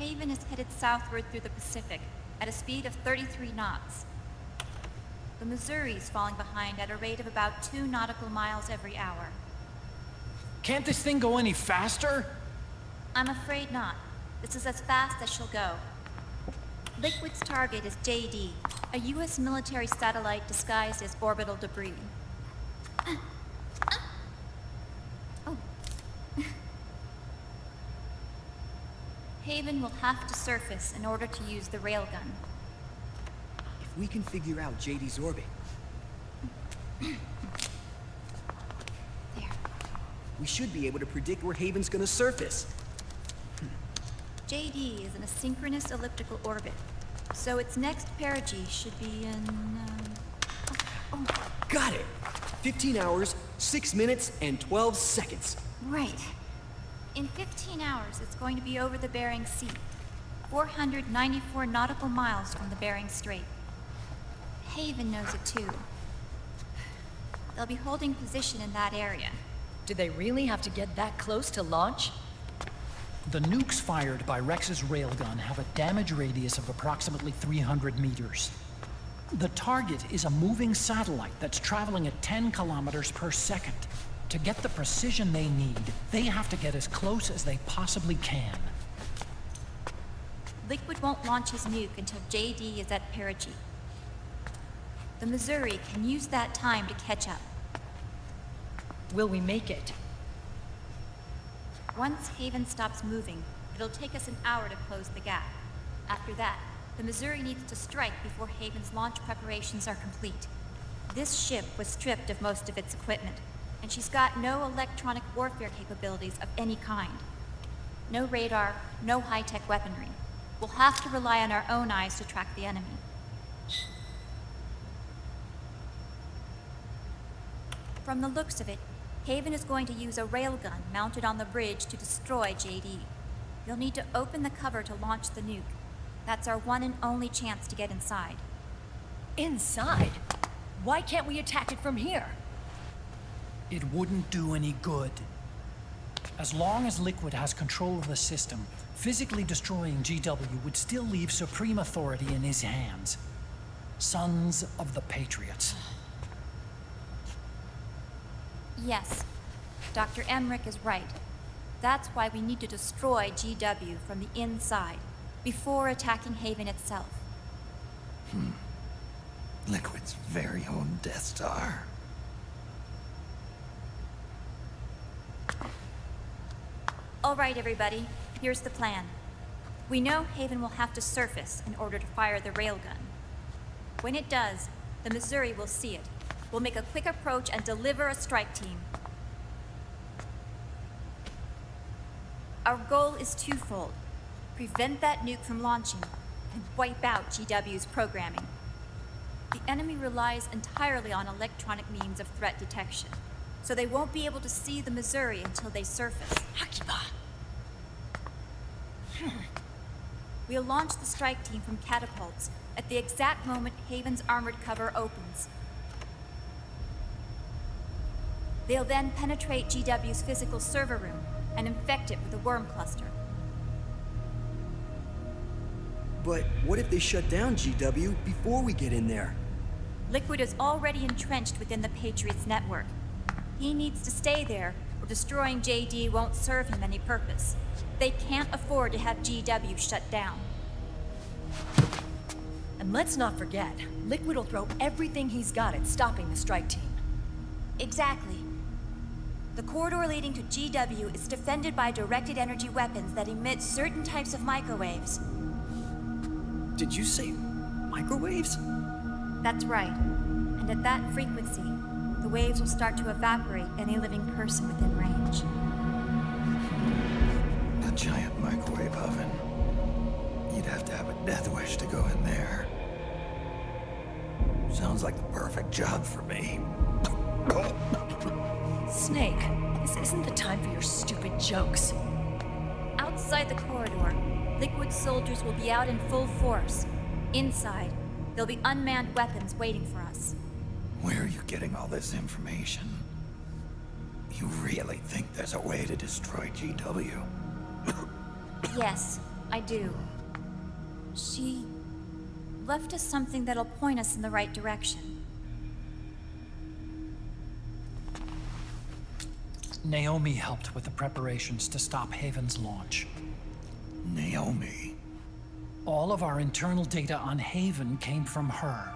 Haven is headed southward through the Pacific at a speed of 33 knots. The Missouri's falling behind at a rate of about 2 nautical miles every hour. Can't this thing go any faster? I'm afraid not. This is as fast as she'll go. Liquid's target is JD, a U.S. military satellite disguised as orbital debris. Oh. Haven will have to surface in order to use the railgun. If we can figure out JD's orbit... There. we should be able to predict where Haven's gonna surface. JD is in a synchronous elliptical orbit, so its next perigee should be in... Got it! 15 hours, 6 minutes, and 12 seconds. Right. In 15 hours, it's going to be over the Bering Sea, 494 nautical miles from the Bering Strait. Haven knows it too. They'll be holding position in that area. Do they really have to get that close to launch? The nukes fired by Rex's railgun have a damage radius of approximately 300 meters. The target is a moving satellite that's traveling at 10 kilometers per second. To get the precision they need, they have to get as close as they possibly can. Liquid won't launch his nuke until JD is at perigee. The Missouri can use that time to catch up. Will we make it? Once Haven stops moving, it'll take us an hour to close the gap. After that, the Missouri needs to strike before Haven's launch preparations are complete. This ship was stripped of most of its equipment, and she's got no electronic warfare capabilities of any kind. No radar, no high-tech weaponry. We'll have to rely on our own eyes to track the enemy. From the looks of it, Haven is going to use a railgun mounted on the bridge to destroy JD. You'll need to open the cover to launch the nuke. That's our one and only chance to get inside. Inside? Why can't we attack it from here? It wouldn't do any good. As long as Liquid has control of the system, physically destroying GW would still leave supreme authority in his hands. Sons of the Patriots. Yes, Dr. Emmerich is right. That's why we need to destroy GW from the inside, before attacking Haven itself. Liquid's very own Death Star. All right, everybody, here's the plan. We know Haven will have to surface in order to fire the railgun. When it does, the Missouri will see it. We'll make a quick approach and deliver a strike team. Our goal is twofold. Prevent that nuke from launching, and wipe out GW's programming. The enemy relies entirely on electronic means of threat detection, so they won't be able to see the Missouri until they surface. Akiba! We'll launch the strike team from catapults at the exact moment Haven's armored cover opens. They'll then penetrate GW's physical server room and infect it with a worm cluster. But what if they shut down GW before we get in there? Liquid is already entrenched within the Patriots network. He needs to stay there, or destroying JD won't serve him any purpose. They can't afford to have GW shut down. And let's not forget, Liquid will throw everything he's got at stopping the strike team. Exactly. The corridor leading to GW is defended by directed energy weapons that emit certain types of microwaves. Did you say microwaves? That's right. And at that frequency, the waves will start to evaporate any living person within range. A giant microwave oven. You'd have to have a death wish to go in there. Sounds like the perfect job for me. Snake, this isn't the time for your stupid jokes. Outside the corridor, Liquid soldiers will be out in full force. Inside, there'll be unmanned weapons waiting for us. Where are you getting all this information? You really think there's a way to destroy GW? Yes, I do. She left us something that'll point us in the right direction. Naomi helped with the preparations to stop Haven's launch. Naomi. All of our internal data on Haven came from her.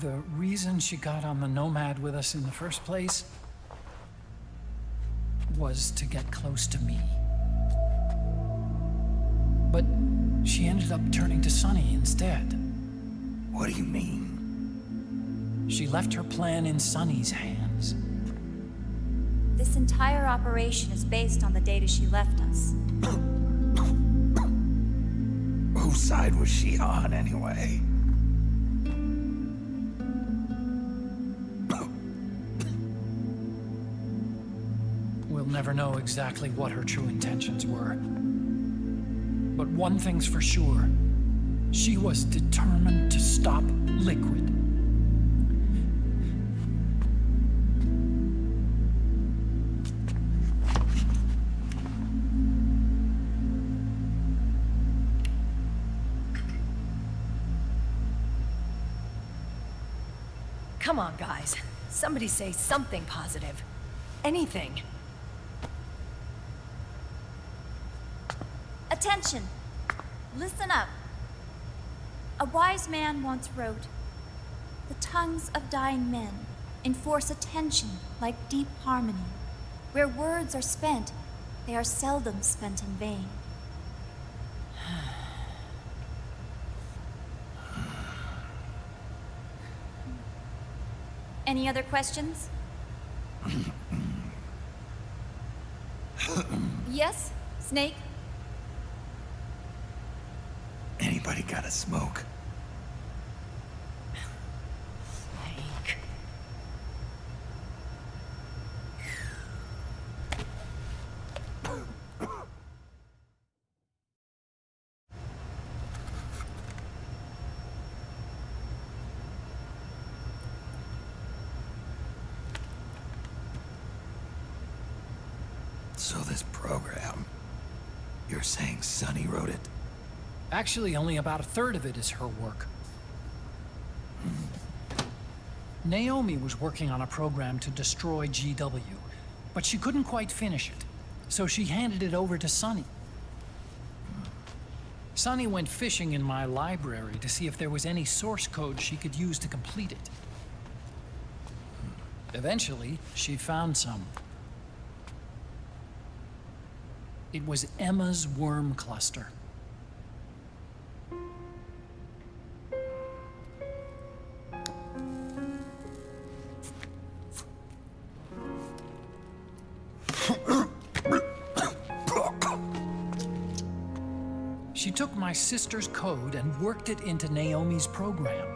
The reason she got on the Nomad with us in the first place was to get close to me. But she ended up turning to Sunny instead. What do you mean? She left her plan in Sunny's hands. This entire operation is based on the data she left us. Whose side was she on, anyway? We'll never know exactly what her true intentions were. But one thing's for sure. She was determined to stop Liquid. Come on, guys. Somebody say something positive. Anything. Attention! Listen up. A wise man once wrote, "The tongues of dying men enforce attention like deep harmony. Where words are spent, they are seldom spent in vain." Any other questions? Yes, Snake? Anybody got a smoke? Snake. So this program, you're saying Sunny wrote it? Actually, only about a third of it is her work. Naomi was working on a program to destroy GW, but she couldn't quite finish it, so she handed it over to Sunny. Sunny went fishing in my library to see if there was any source code she could use to complete it. Eventually, she found some. It was Emma's worm cluster. She took my sister's code and worked it into Naomi's program.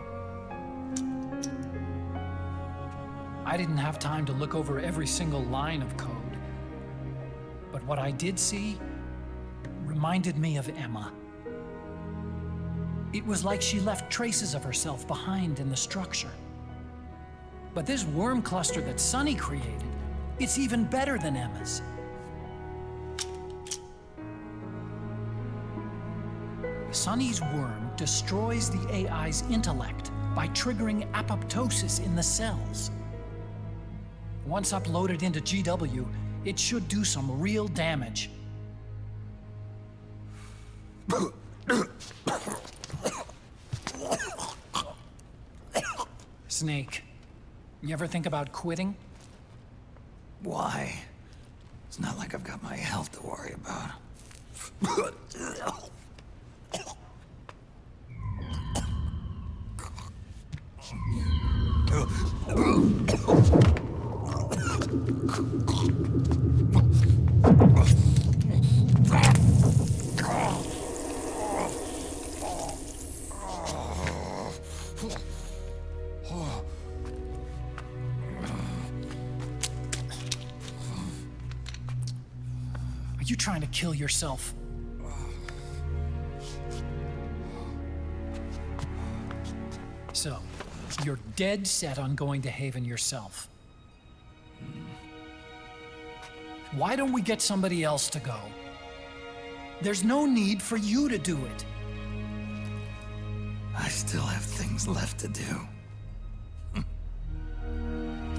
I didn't have time to look over every single line of code, but what I did see reminded me of Emma. It was like she left traces of herself behind in the structure. But this worm cluster that Sunny created, it's even better than Emma's. Sunny's worm destroys the AI's intellect by triggering apoptosis in the cells. Once uploaded into GW, it should do some real damage. Snake, you ever think about quitting? Why? It's not like I've got my health to worry about. Are you trying to kill yourself? So, you're dead set on going to Haven yourself. Why don't we get somebody else to go? There's no need for you to do it. I still have things left to do.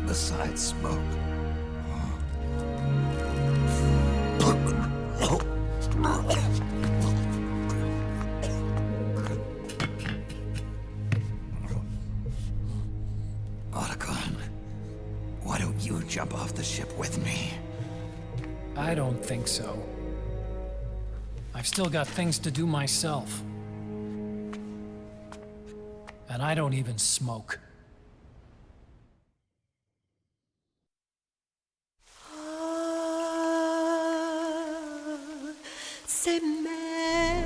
Besides smoke. Otacon, why don't you jump off the ship with me? I don't think so. I've still got things to do myself. And I don't even smoke. C'est mère.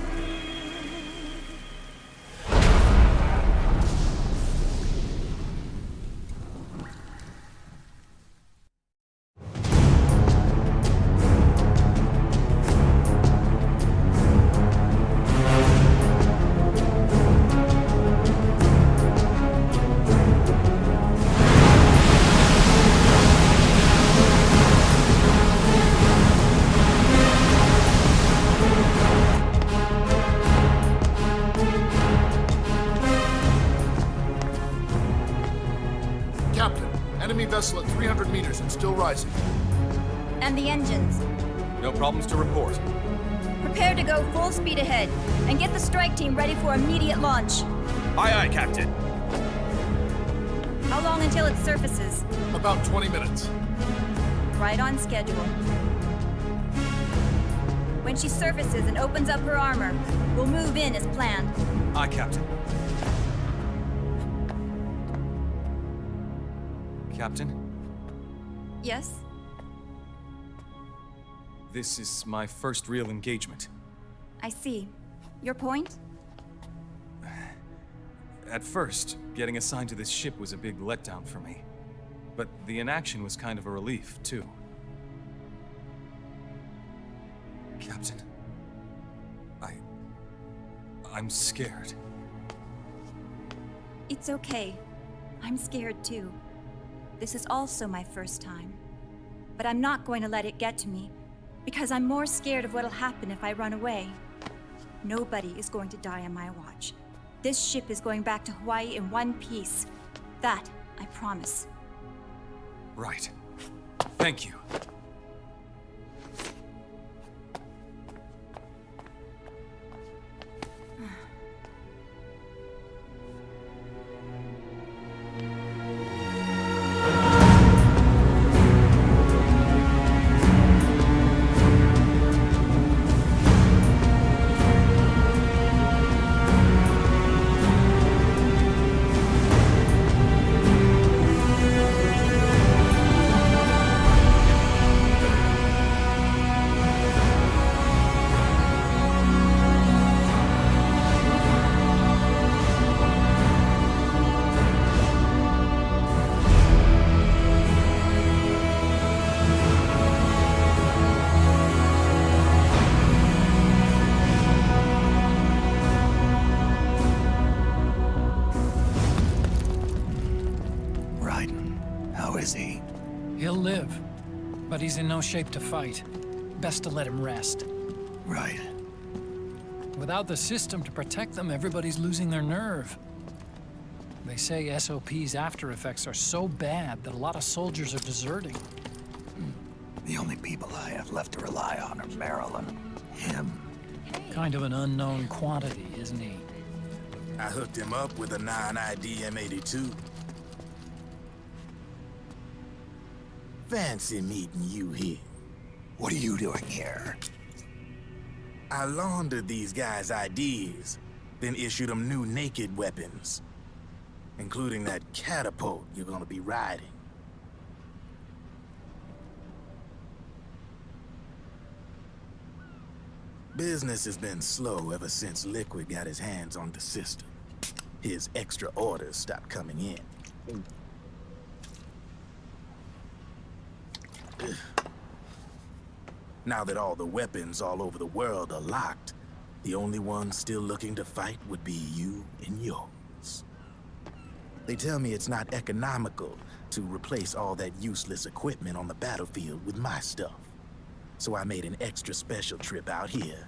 Enemy vessel at 300 meters and still rising. And the engines. No problems to report. Prepare to go full speed ahead, and get the strike team ready for immediate launch. Aye, aye, Captain. How long until it surfaces? About 20 minutes. Right on schedule. When she surfaces and opens up her armor, we'll move in as planned. Aye, Captain. Captain, Yes? this is my first real engagement. I see. Your point? At first, getting assigned to this ship was a big letdown for me. But the inaction was kind of a relief, too. Captain, I'm scared. It's okay. I'm scared too. This is also my first time. But I'm not going to let it get to me, because I'm more scared of what'll happen if I run away. Nobody is going to die on my watch. This ship is going back to Hawaii in one piece. That, I promise. Right. Thank you. He'll live, but he's in no shape to fight. Best to let him rest. Right. Without the system to protect them, everybody's losing their nerve. They say SOP's after effects are so bad that a lot of soldiers are deserting. The only people I have left to rely on are Marilyn, him. Kind of an unknown quantity, isn't he? I hooked him up with a non-ID M82. Fancy meeting you here. What are you doing here? I laundered these guys' IDs, then issued them new naked weapons, including that catapult you're gonna be riding. Business has been slow ever since Liquid got his hands on the system. His extra orders stopped coming in. Now that all the weapons all over the world are locked, the only ones still looking to fight would be you and yours. They tell me it's not economical to replace all that useless equipment on the battlefield with my stuff. So I made an extra special trip out here,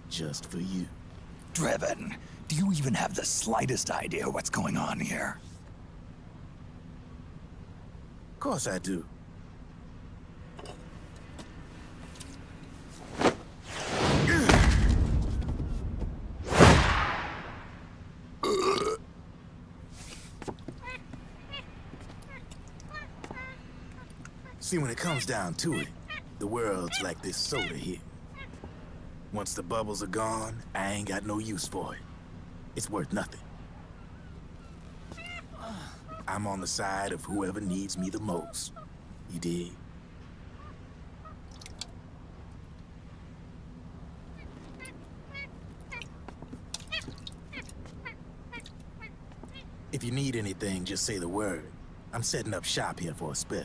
just for you. Drebin, do you even have the slightest idea what's going on here? Of course I do. See, when it comes down to it, the world's like this soda here. Once the bubbles are gone, I ain't got no use for it. It's worth nothing. I'm on the side of whoever needs me the most. You dig? If you need anything, just say the word. I'm setting up shop here for a spell.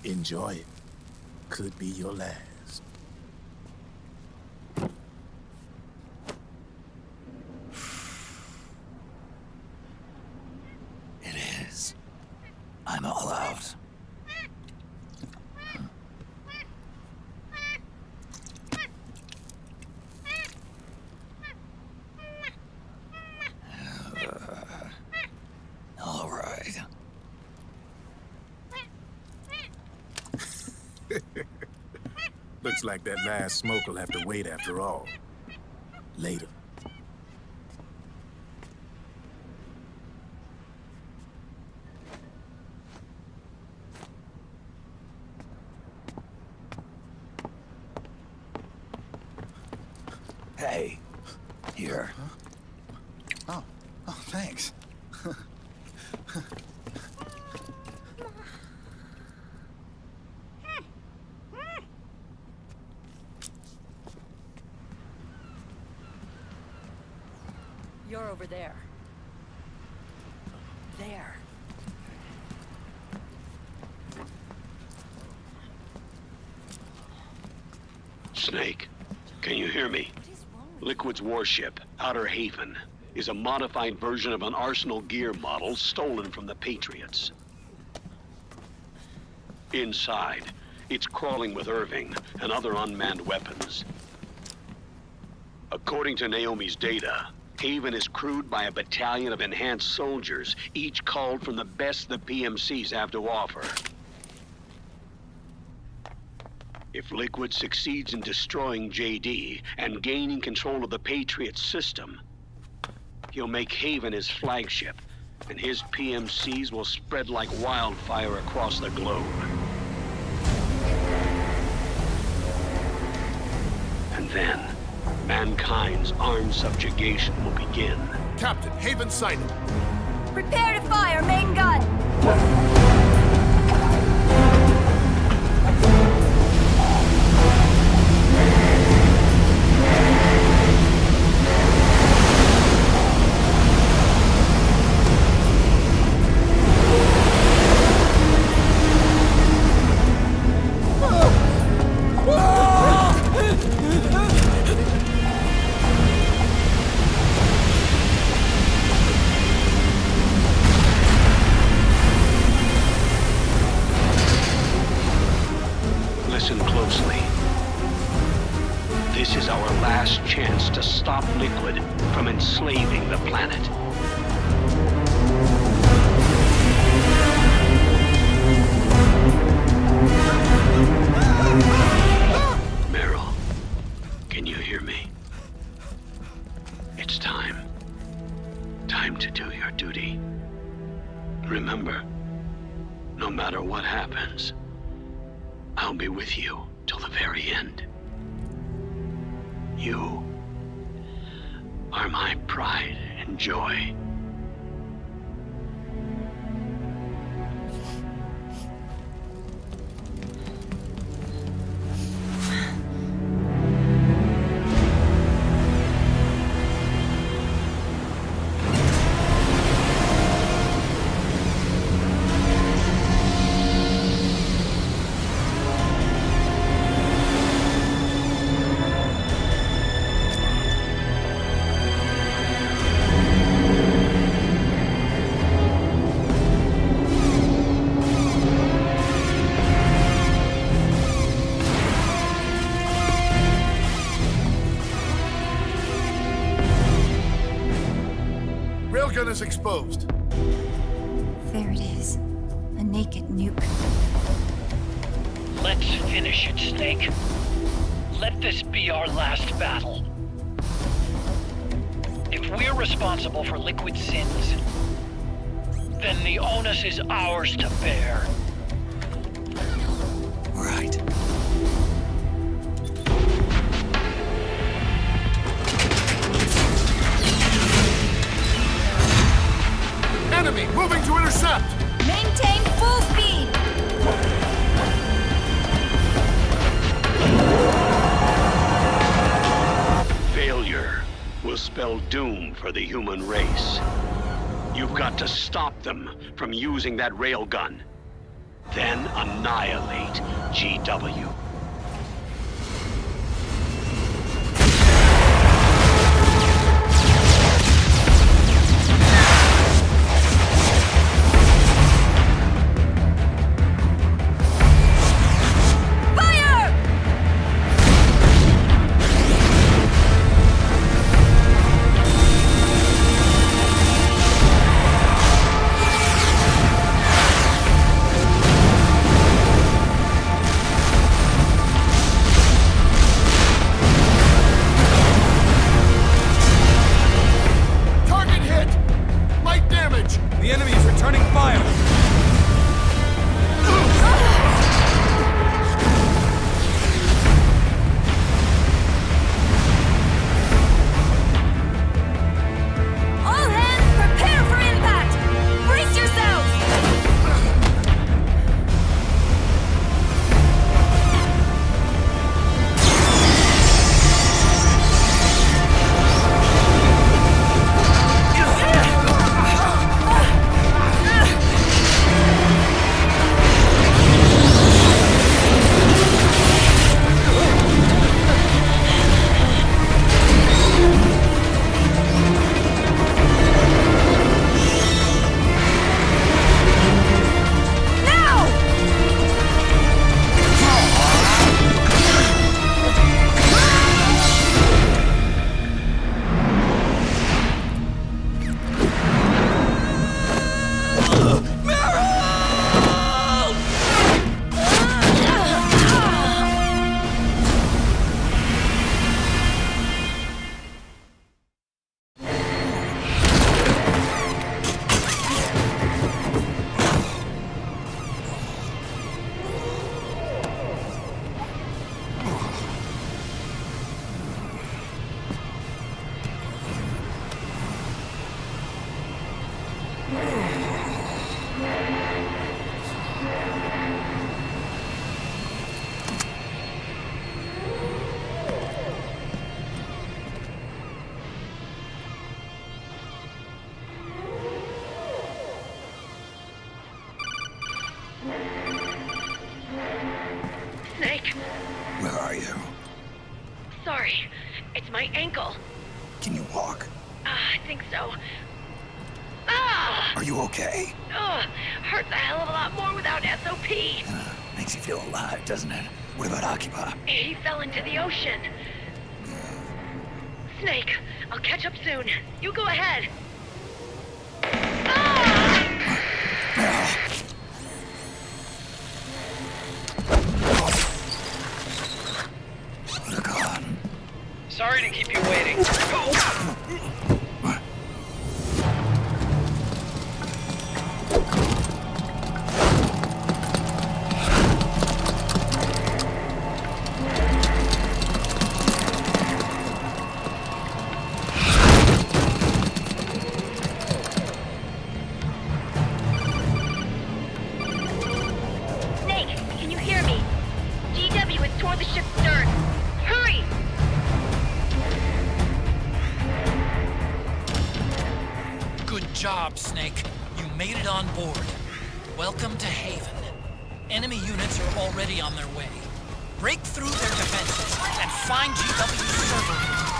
Enjoy it. Could be your last. It is. I'm all out. All right. Looks like that last smoke will have to wait after all. Later. Hey, here. Oh, thanks. You're over there. There. Snake, can you hear me? Liquid's warship, Outer Haven, is a modified version of an Arsenal gear model stolen from the Patriots. Inside, it's crawling with Irving and other unmanned weapons. According to Naomi's data, Haven is crewed by a battalion of enhanced soldiers, each culled from the best the PMCs have to offer. If Liquid succeeds in destroying JD and gaining control of the Patriots system, he'll make Haven his flagship, and his PMCs will spread like wildfire across the globe. And then, mankind's armed subjugation will begin. Captain, Haven sighted. Prepare to fire, main gun! Listen closely. This is our last chance to stop Liquid from enslaving the planet. Meryl, can you hear me? It's time. Time to do your duty. Remember, no matter what happens, I'll be with you till the very end. You are my pride and joy. railgun is exposed. There it is. A naked nuke. Let's finish it, Snake. Let this be our last battle. If we're responsible for Liquid's sins, then the onus is ours to bear. Right. Enemy moving to intercept! Maintain full speed! Failure will spell doom for the human race. You've got to stop them from using that railgun. Then annihilate GW. The enemy is returning fire! All hands, prepare for impact! Brace yourselves! Snake, Where are you? sorry. It's my ankle. Can you walk? I think so. Ah! Are you okay? Hurts a hell of a lot more without SOP. Makes you feel alive, doesn't it? What about Occupy? He fell into the ocean. Snake, I'll catch up soon. You go ahead. Look on. Sorry to keep you waiting. Snake, can you hear me? GW is toward the ship's stern. Hurry! Good job, Snake. You made it on board. Welcome to Haven. Enemy units are already on their way. Break through their defenses and find GW's server room.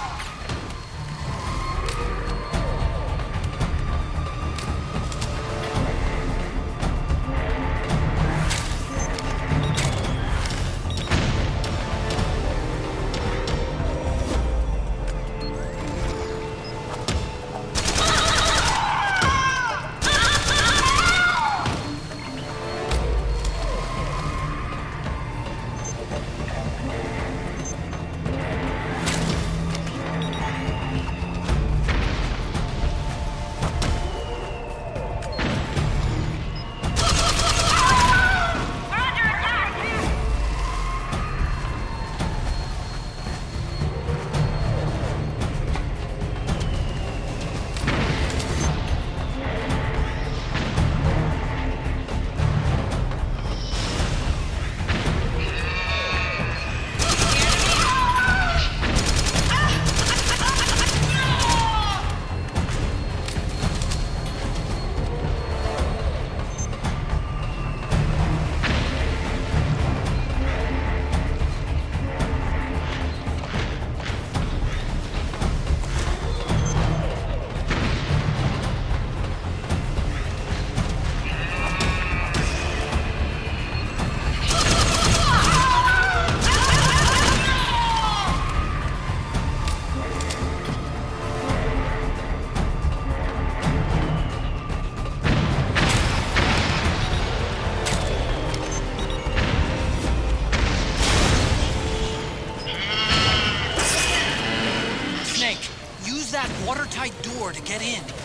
Get in.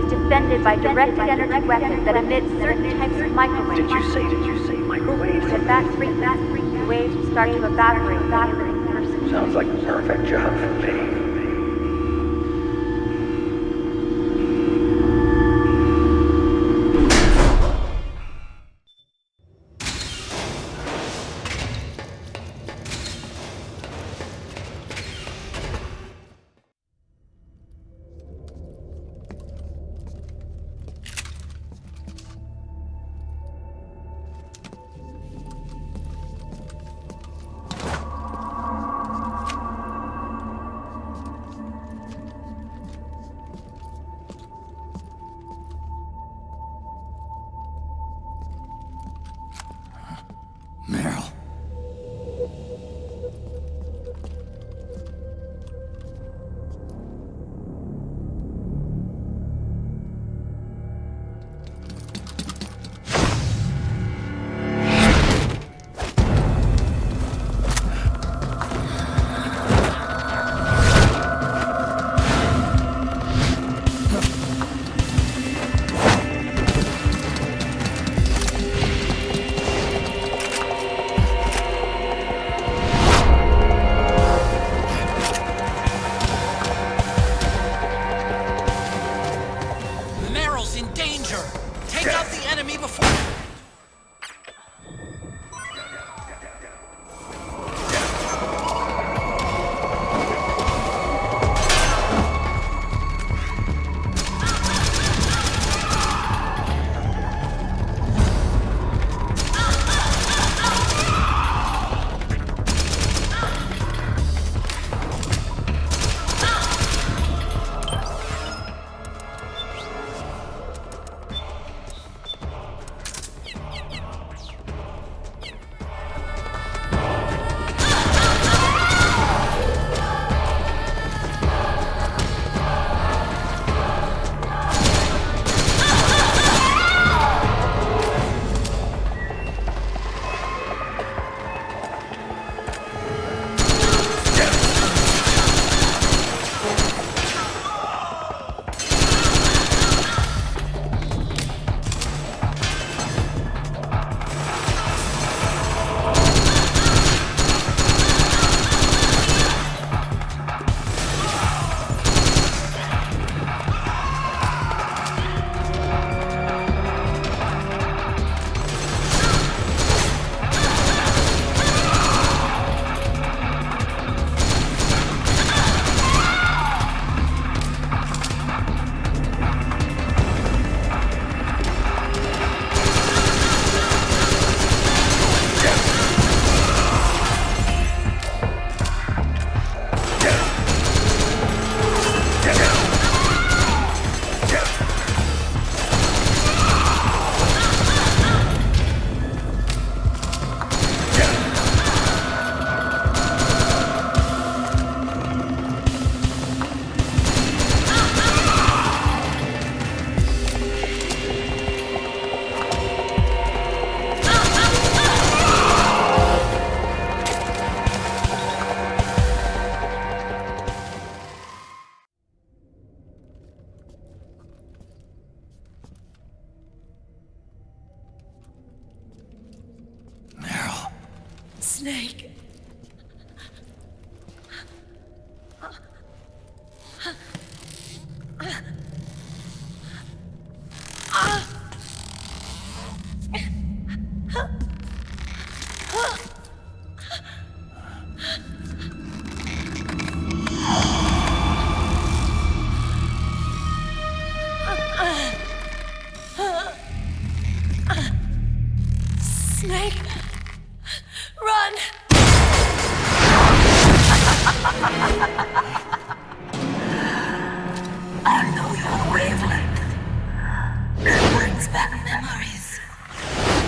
is defended by directed energy weapons that emit certain types of microwaves. Did you say microwaves? At that frequency, the waves will start to evaporate faster than person. Sounds like a perfect job for me. Snake. Snake, run! I know your wavelength. It brings back memories.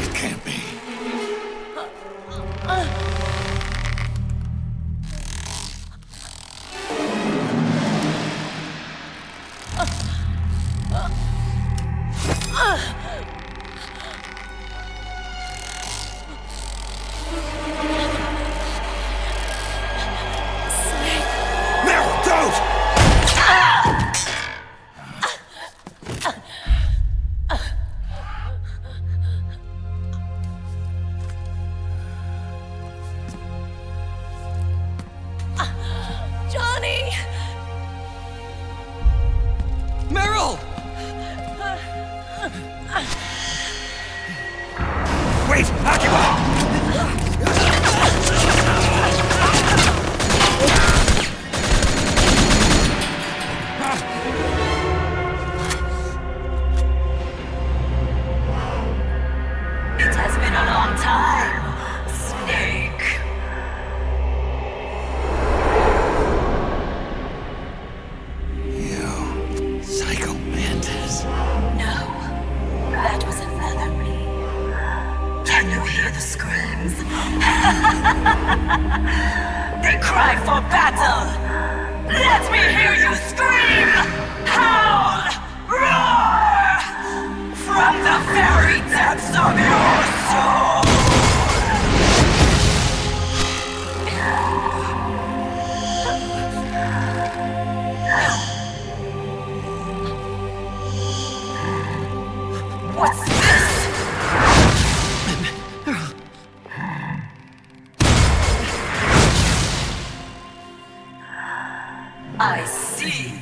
It can't be. Meryl, don't! Johnny! Meryl! Wait, occupy! It has been a long time, Snake. You psycho mantis. No, that was another me. Can you hear the screams? They cry for battle. Let me hear you scream! Howl! Roar! From the very depths of your soul! What's this? I see.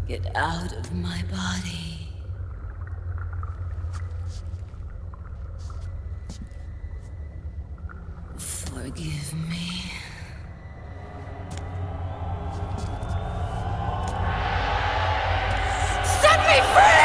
Get out of my body. Forgive me. Set me free!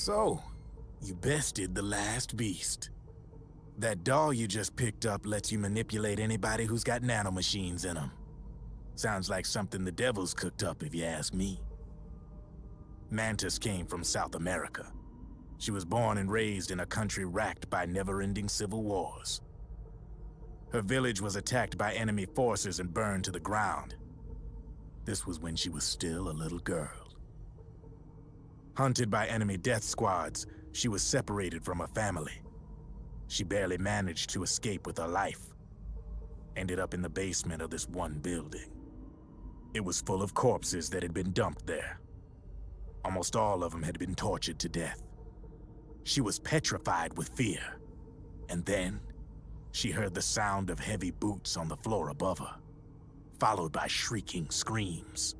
So, you bested the last beast. That doll you just picked up lets you manipulate anybody who's got nanomachines in them. Sounds like something the devil's cooked up, if you ask me. Mantis came from South America. She was born and raised in a country racked by never-ending civil wars. Her village was attacked by enemy forces and burned to the ground. This was when she was still a little girl. Hunted by enemy death squads, she was separated from her family. She barely managed to escape with her life. Ended up in the basement of this one building. It was full of corpses that had been dumped there. Almost all of them had been tortured to death. She was petrified with fear. And then, she heard the sound of heavy boots on the floor above her, followed by shrieking screams,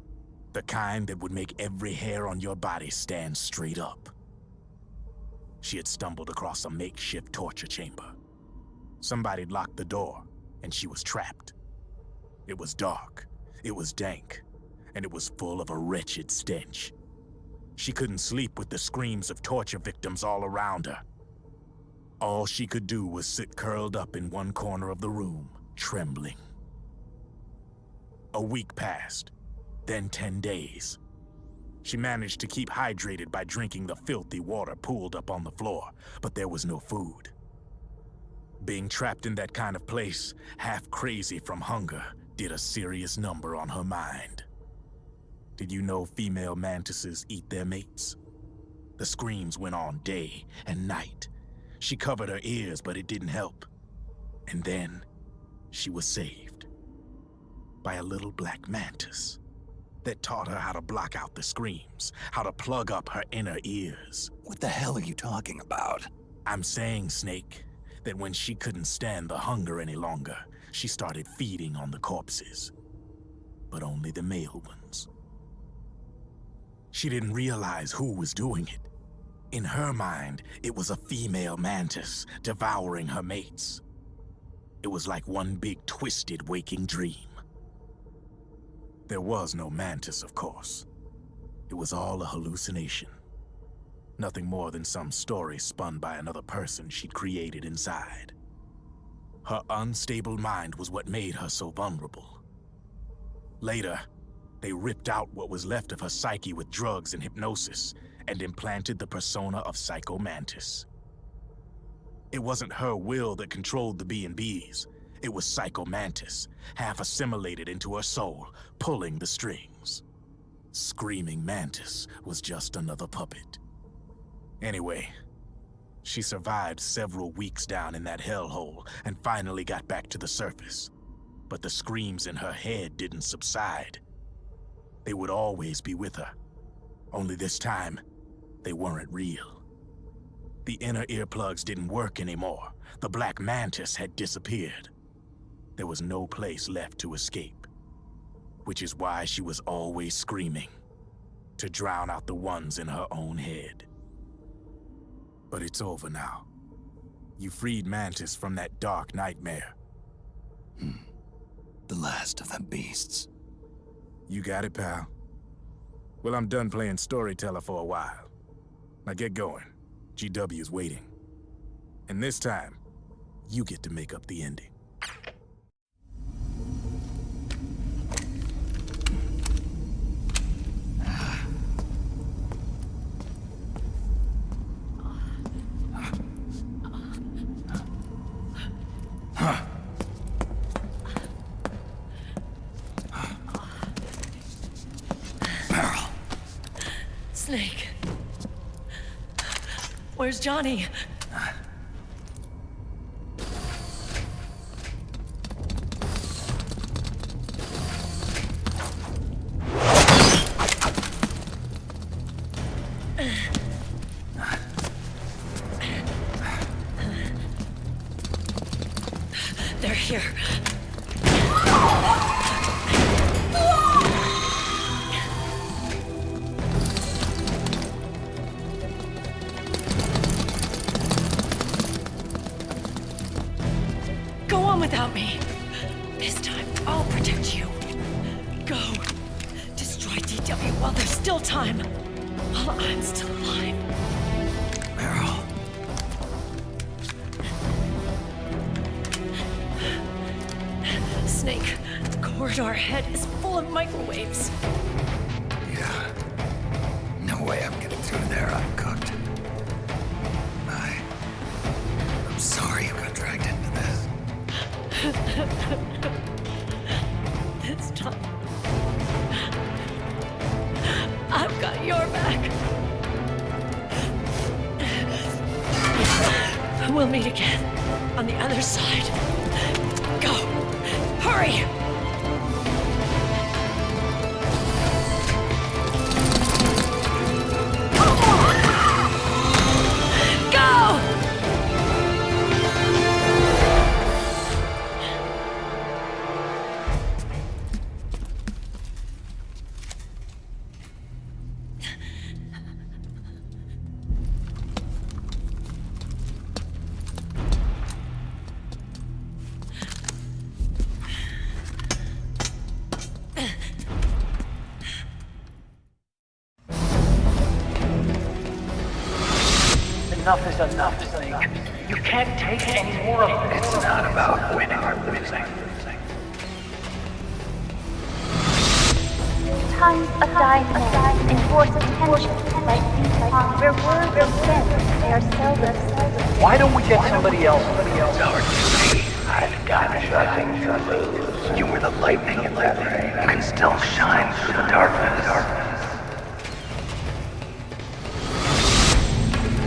the kind that would make every hair on your body stand straight up. She had stumbled across a makeshift torture chamber. Somebody'd locked the door, and she was trapped. It was dark, it was dank, and it was full of a wretched stench. She couldn't sleep with the screams of torture victims all around her. All she could do was sit curled up in one corner of the room, trembling. A week passed, then 10 days. She managed to keep hydrated by drinking the filthy water pooled up on the floor, but there was no food. Being trapped in that kind of place, half crazy from hunger, did a serious number on her mind. Did you know female mantises eat their mates? The screams went on day and night. She covered her ears, but it didn't help. And then, she was saved by a little black mantis that taught her how to block out the screams, how to plug up her inner ears. What the hell are you talking about? I'm saying, Snake, that when she couldn't stand the hunger any longer, she started feeding on the corpses. But only the male ones. She didn't realize who was doing it. In her mind, it was a female mantis devouring her mates. It was like one big twisted waking dream. There was no mantis, of course. It was all a hallucination. Nothing more than some story spun by another person she'd created inside. Her unstable mind was what made her so vulnerable. Later, they ripped out what was left of her psyche with drugs and hypnosis and implanted the persona of Psycho Mantis. It wasn't her will that controlled the B&Bs. It was Psycho Mantis, half assimilated into her soul, pulling the strings. Screaming Mantis was just another puppet. Anyway, she survived several weeks down in that hellhole and finally got back to the surface. But the screams in her head didn't subside. They would always be with her. Only this time, they weren't real. The inner earplugs didn't work anymore. The black mantis had disappeared. There was no place left to escape. Which is why she was always screaming, to drown out the ones in her own head. But it's over now. You freed Mantis from that dark nightmare. The last of them beasts. You got it, pal. Well, I'm done playing storyteller for a while. Now get going. GW's waiting. And this time, you get to make up the ending. Snake. Where's Johnny? They're here. Go on without me. This time, I'll protect you. Go. Destroy DW while there's still time. While I'm still alive. Meryl. Snake, the corridor ahead is full of microwaves. Yeah. No way I'm getting through there uncooked. I'm sorry you got dragged into this. This time, I've got your back. We'll meet again on the other side. Go! Hurry! Go! Enough is enough, Snake. You can't take any more of this. It's not about winning or losing. Tons of dying men enforce attention by feast upon reward of sin. They are seldom. Why don't we get somebody else? It's our duty. I've got nothing to lose. You were the lightning in that rain. You can still shine through the darkness.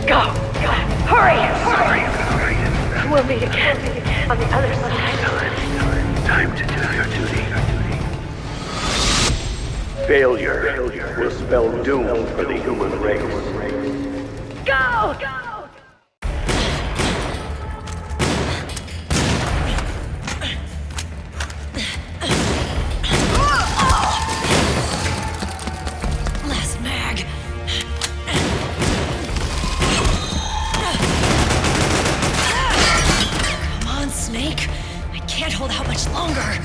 Go! Hurry! Sorry. We'll meet again on the other side. Time to do your duty. Failure will spell doom for the human race. Go! Last mag. Come on, Snake. I can't hold out much longer.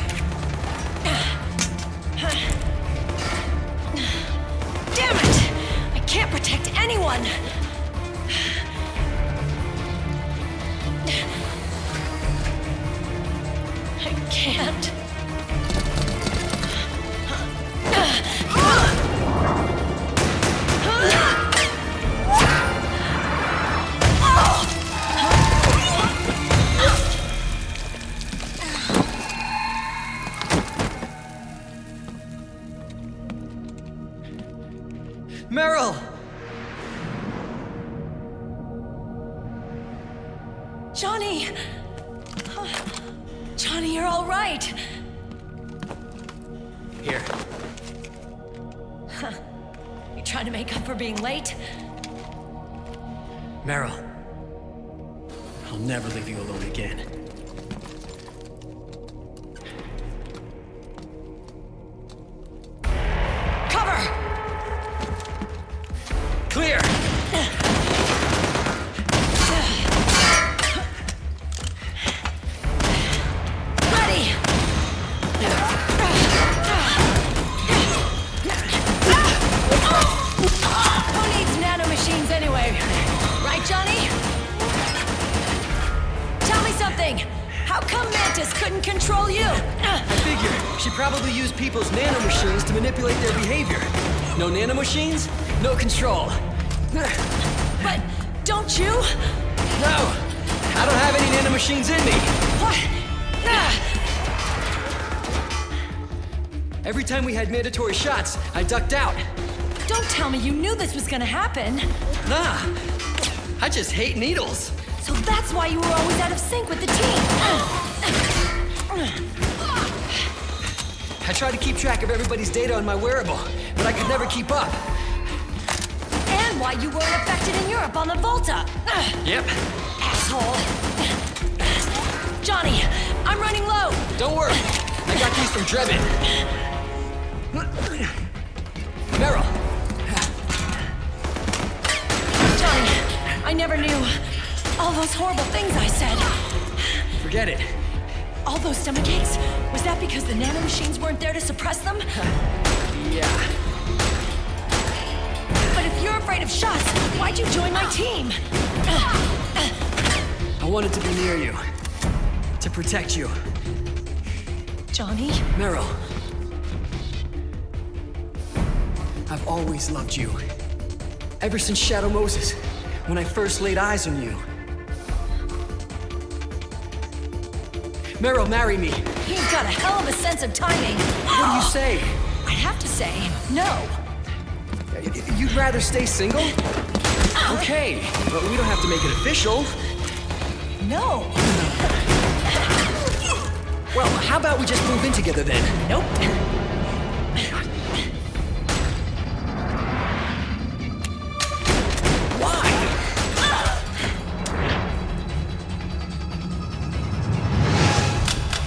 Damn it! I can't protect anyone! I can't. Meryl! Johnny! Johnny, you're all right. Here. You trying to make up for being late? Meryl. I'll never leave you alone again. Cover! Clear! Ready! Who needs nanomachines anyway? Right, Johnny? Tell me something! How come Mantis couldn't control you? I figure she probably used people's nanomachines to manipulate their behavior. No nanomachines, no control. But don't you? No! I don't have any nanomachines in me! What? Every time we had mandatory shots, I ducked out. Don't tell me you knew this was gonna happen. Nah, I just hate needles. So that's why you were always out of sync with the team. I tried to keep track of everybody's data on my wearable, but I could never keep up. And why you weren't affected in Europe on the Volta. Yep. Asshole. Johnny, I'm running low. Don't worry, I got these from Drebin. Meryl. Johnny, I never knew. All those horrible things I said. Forget it. All those stomach aches? Was that because the nanomachines weren't there to suppress them? Yeah. But if you're afraid of shots, why'd you join my team? I wanted to be near you. To protect you. Johnny? Meryl. I've always loved you. Ever since Shadow Moses, when I first laid eyes on you. Meryl, marry me. You've got a hell of a sense of timing. What do you say? I'd have to say no. You'd rather stay single? Okay, but we don't have to make it official. No. Well, how about we just move in together then? Nope. Why?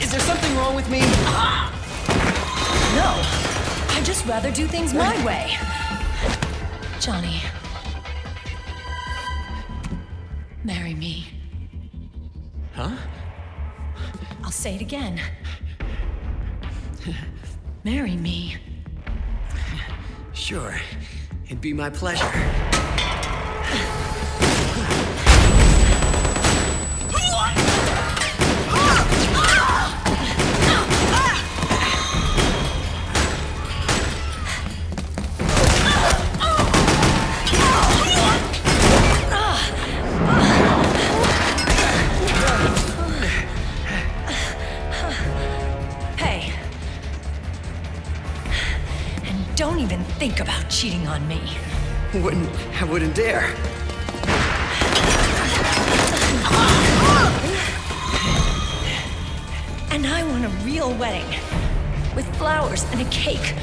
Is there something wrong with me? No. I'd just rather do things my way. Johnny. Marry me. Huh? I'll say it again. Marry me. Sure. It'd be my pleasure. think about cheating on me. I wouldn't dare. And I want a real wedding. With flowers and a cake.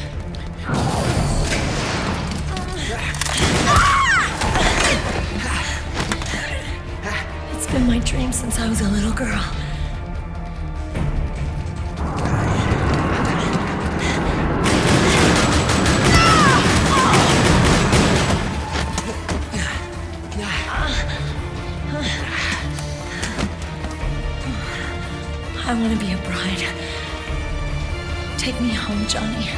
It's been my dream since I was a little girl. I want to be a bride. Take me home, Johnny.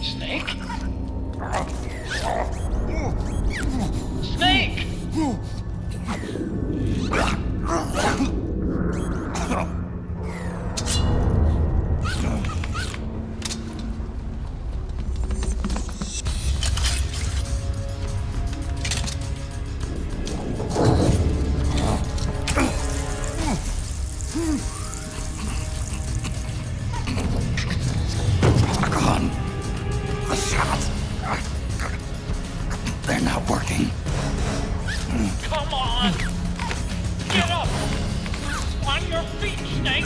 Snake? Snake! They're not working. Come on! Get up! On your feet, Snake!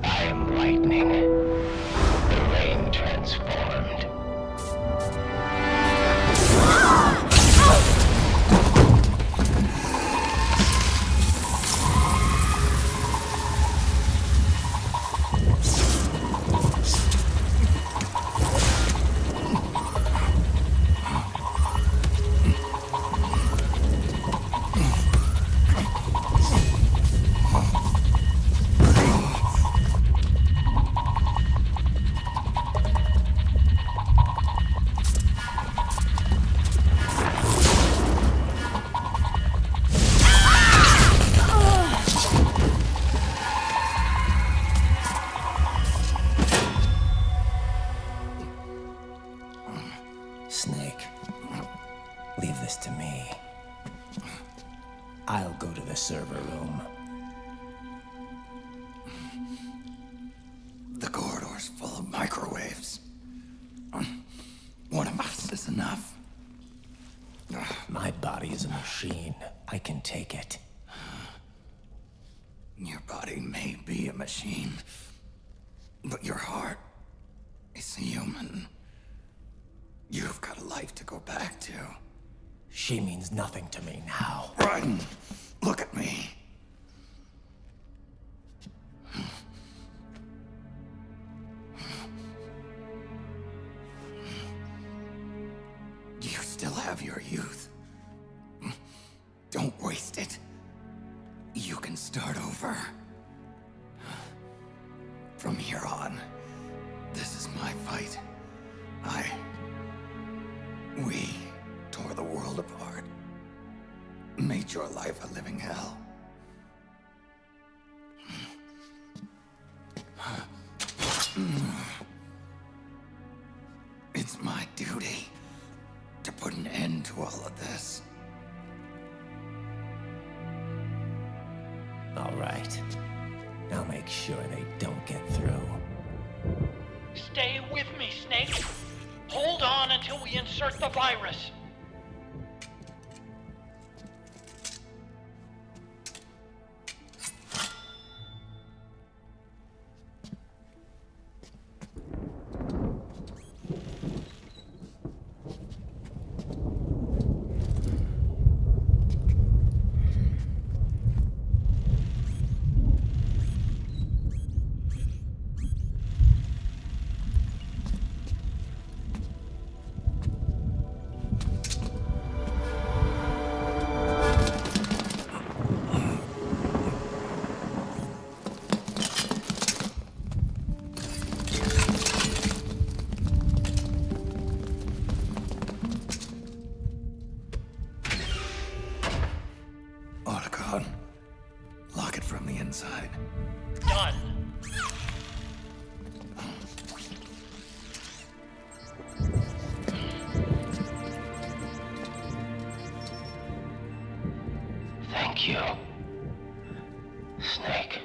I am lightning. The rain transformed. Snake, leave this to me. I'll go to the server room. The corridor's full of microwaves. One of us is enough. My body is a machine. I can take it. Your body may be a machine, but your heart is human. You've got a life to go back to. She means nothing to me now. Raiden, look at me. have your youth. Don't waste it. You can start over. From here on, this is my fight. We tore the world apart. Made your life a living hell. It's my duty to put an end to all of this. All right. I'll make sure they don't get through. Stay with me, Snake. Hold on until we insert the virus. Lock it from the inside. Done. Thank you, Snake.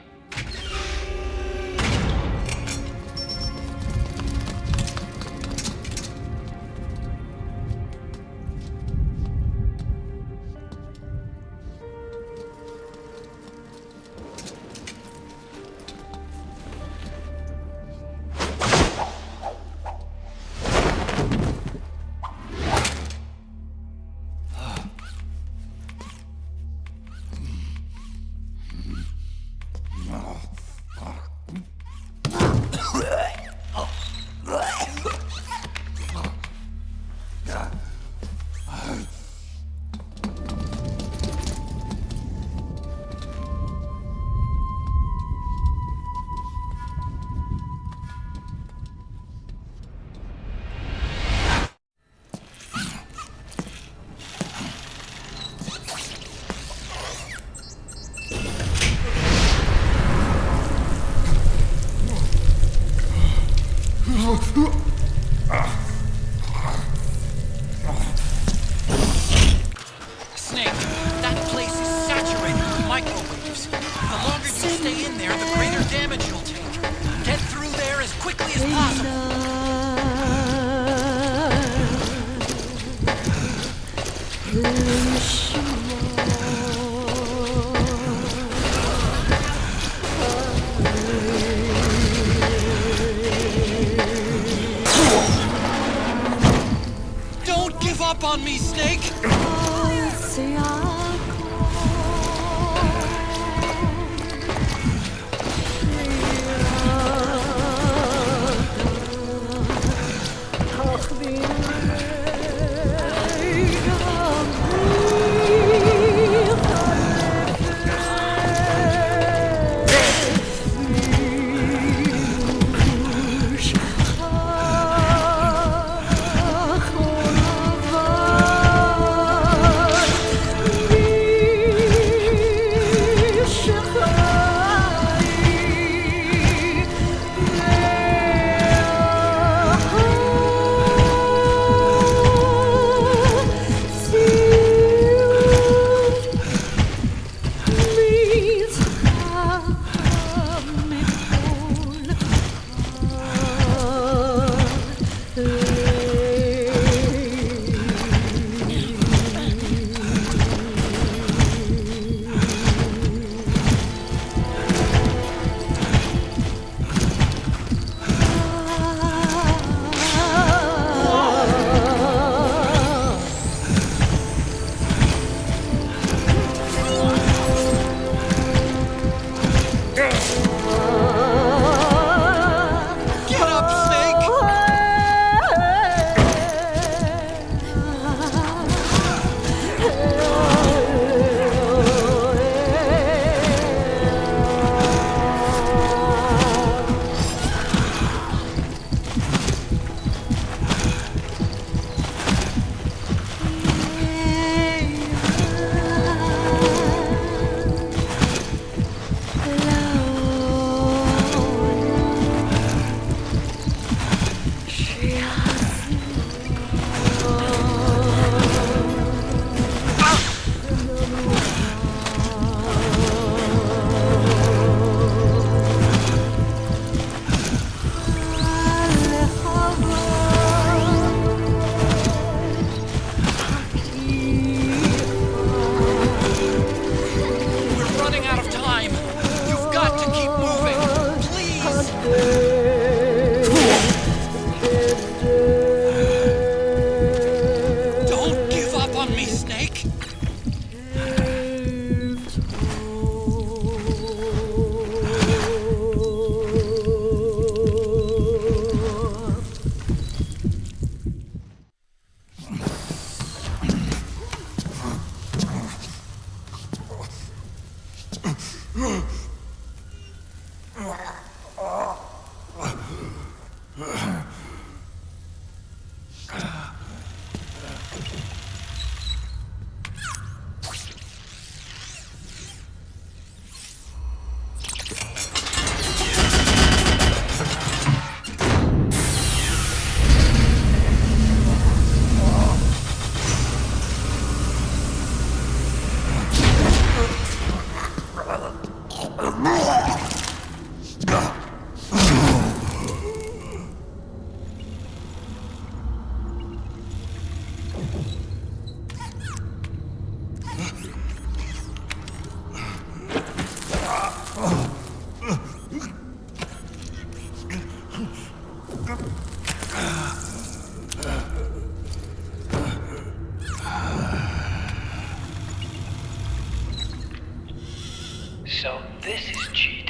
Snake, that place is saturated with microwaves. The longer you stay in there, the greater damage you'll take. Get through there as quickly as possible. Don't give up on me, Snake!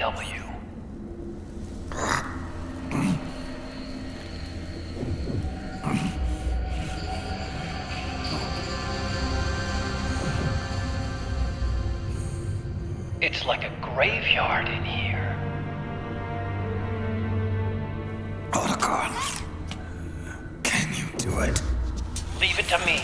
CW. It's like a graveyard in here. Otacon, can you do it? Leave it to me.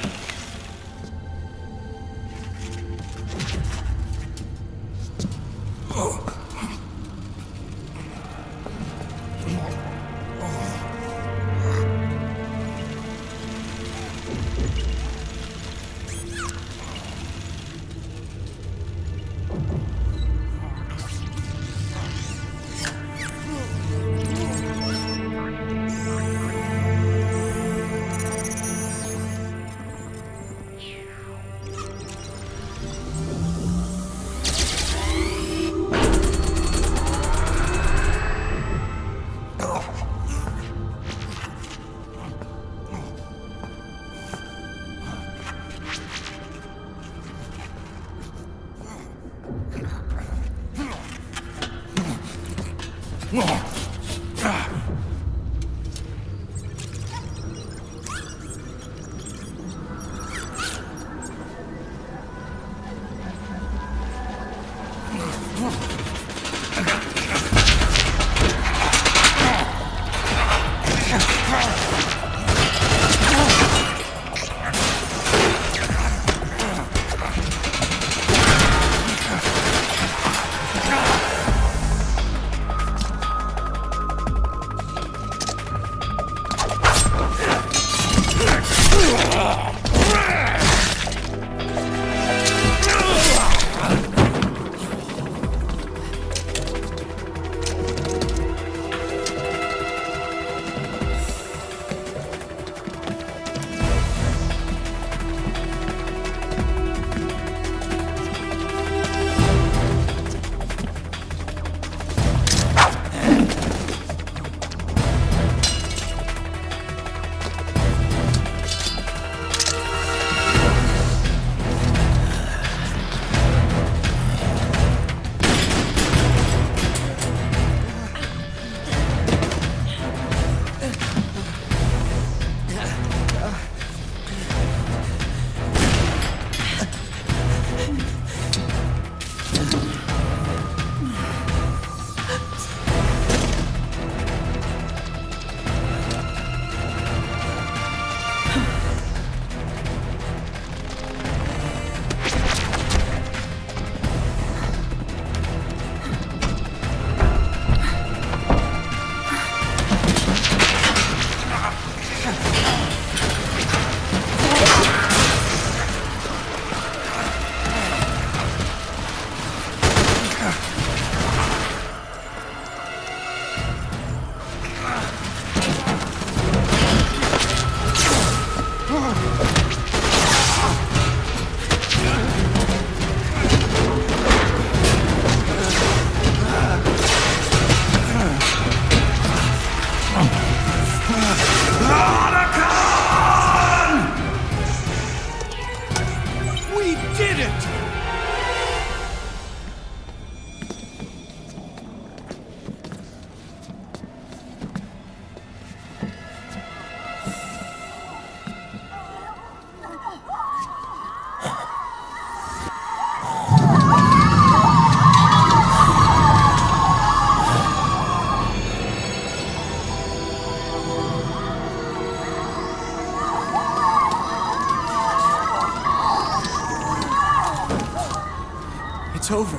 It's over.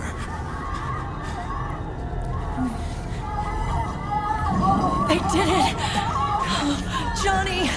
They did it! Johnny!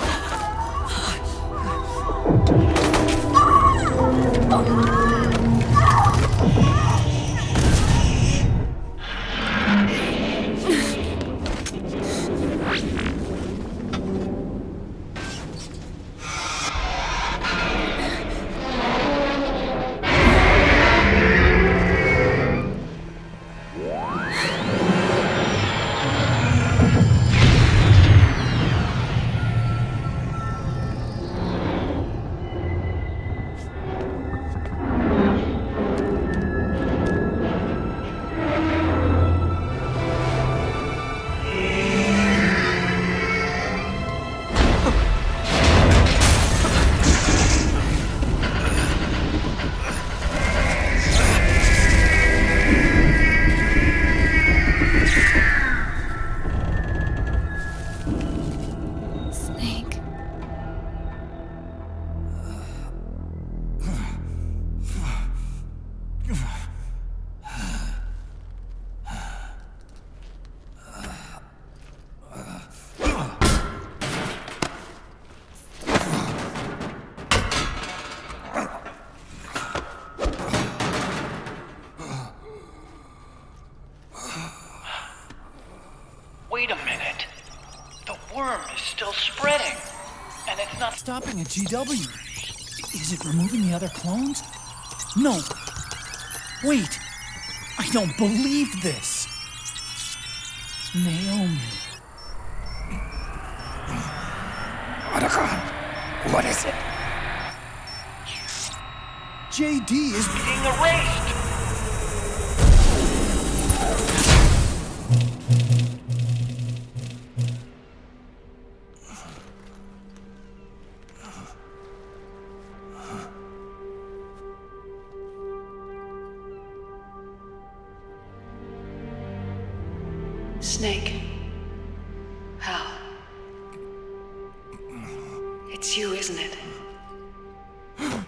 stopping at GW. Is it removing the other clones? No. Wait. I don't believe this. Naomi. Otacon, what is it? JD is being erased! Snake. Hal. It's you, isn't it? I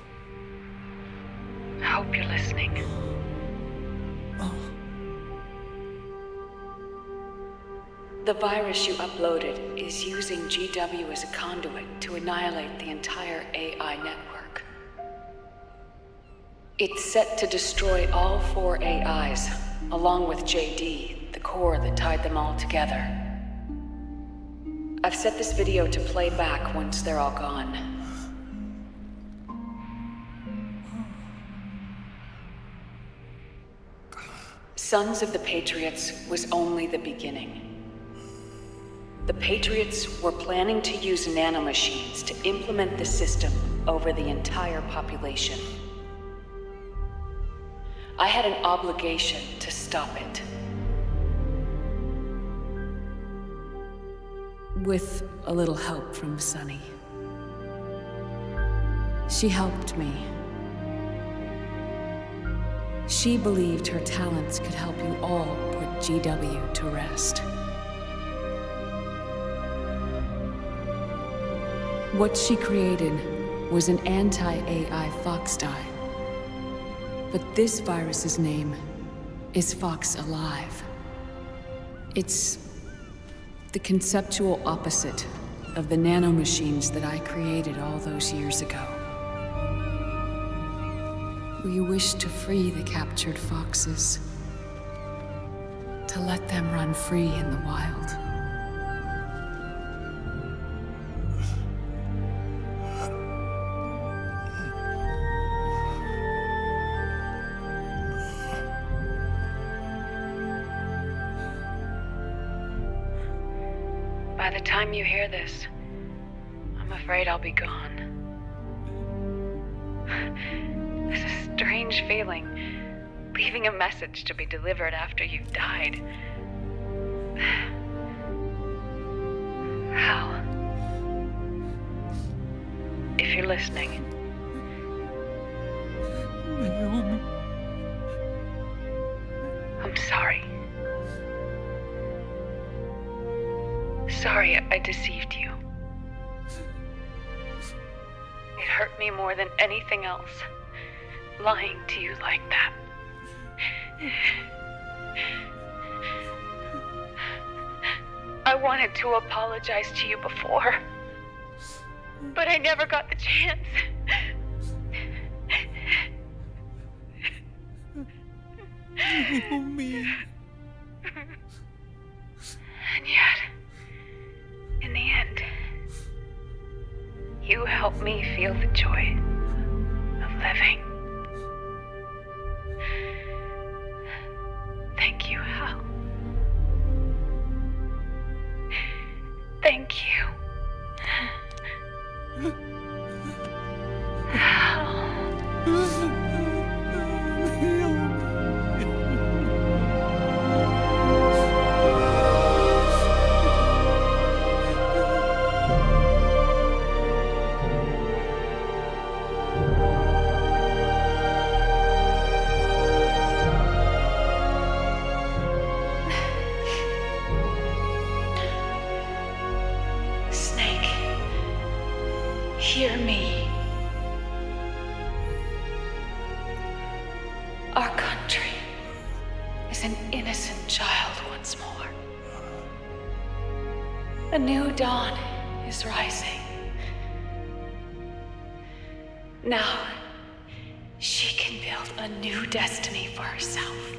hope you're listening. The virus you uploaded is using GW as a conduit to annihilate the entire AI network. It's set to destroy all 4 AIs, along with JD, the core that tied them all together. I've set this video to play back once they're all gone. Sons of the Patriots was only the beginning. The Patriots were planning to use nanomachines to implement the system over the entire population. I had an obligation to stop it. With a little help from Sunny. She helped me. She believed her talents could help you all put GW to rest. What she created was an anti-AI fox dye. But this virus's name is Fox Alive. It's the conceptual opposite of the nanomachines that I created all those years ago. We wish to free the captured foxes, to let them run free in the wild. By the time you hear this, I'm afraid I'll be gone. It's a strange feeling, leaving a message to be delivered after you've died. Hal, if you're listening. Naomi. I'm sorry. Sorry I deceived you. It hurt me more than anything else, lying to you like that. I wanted to apologize to you before, but I never got the chance. Naomi. And yet, in the end, you helped me feel the joy of living. Thank you, Hal. Thank you. Hal. Hear me. Our country is an innocent child once more. A new dawn is rising. Now, she can build a new destiny for herself.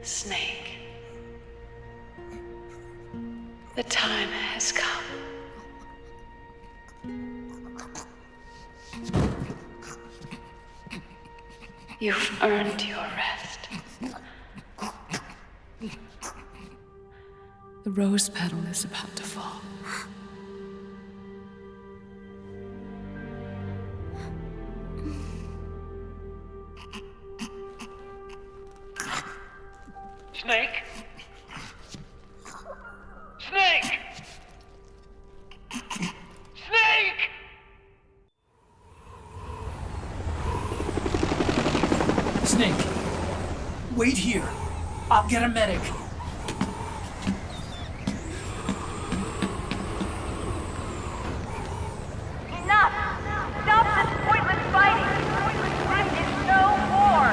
Snake, the time has come. You've earned your rest. The rose petal is about to fall. Snake? Snake! Snake! Snake, wait here. I'll get a medic. Enough! Stop this pointless fighting! This is no war!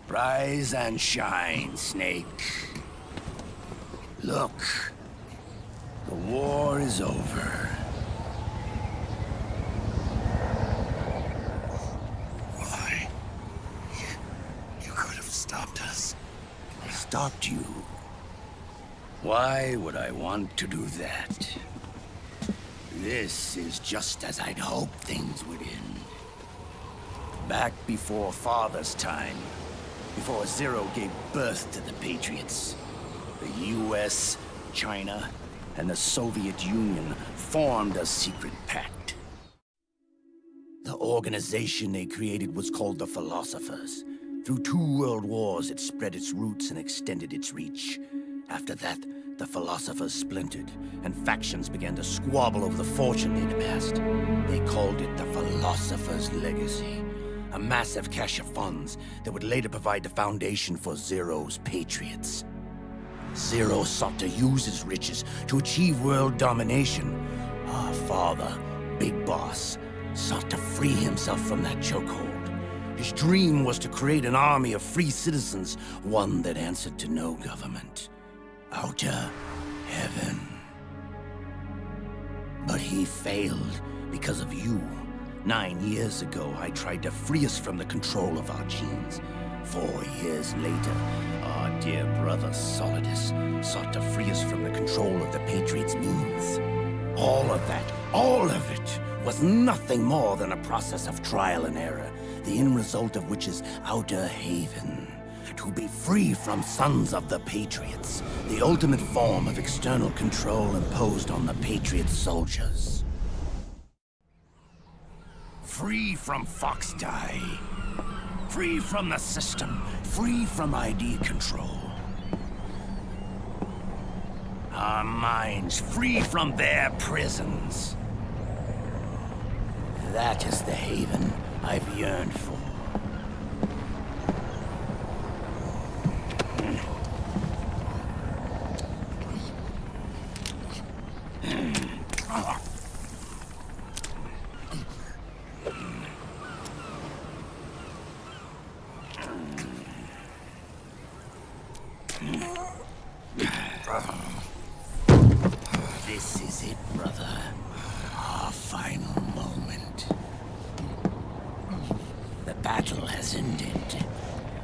Rise and shine, Snake. Look, the war is over. Why? You could have stopped us. Stopped you? Why would I want to do that? This is just as I'd hoped things would end. Back before Father's time, before Zero gave birth to the Patriots, the US, China, and the Soviet Union formed a secret pact. The organization they created was called the Philosophers. Through 2 world wars, it spread its roots and extended its reach. After that, the Philosophers splintered, and factions began to squabble over the fortune they'd amassed. They called it the Philosopher's Legacy, a massive cache of funds that would later provide the foundation for Zero's Patriots. Zero sought to use his riches to achieve world domination. Our father, Big Boss, sought to free himself from that chokehold. His dream was to create an army of free citizens, one that answered to no government. Outer heaven. But he failed because of you. 9 years ago, I tried to free us from the control of our genes. 4 years later, our dear brother Solidus sought to free us from the control of the Patriots' means. All of it, was nothing more than a process of trial and error, the end result of which is Outer Haven. To be free from Sons of the Patriots, the ultimate form of external control imposed on the Patriot soldiers. Free from Fox-Die. Free from the system. Free from ID control. Our minds free from their prisons. That is the haven I've yearned for. This is it, brother. Our final moment. The battle has ended,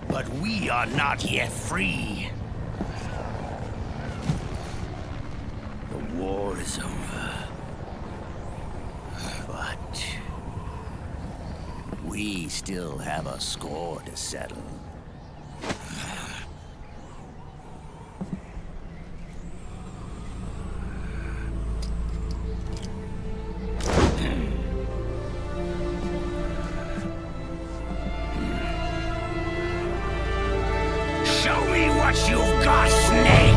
but we are not yet free. The war is over, but we still have a score to settle. Show me what you've got, Snake!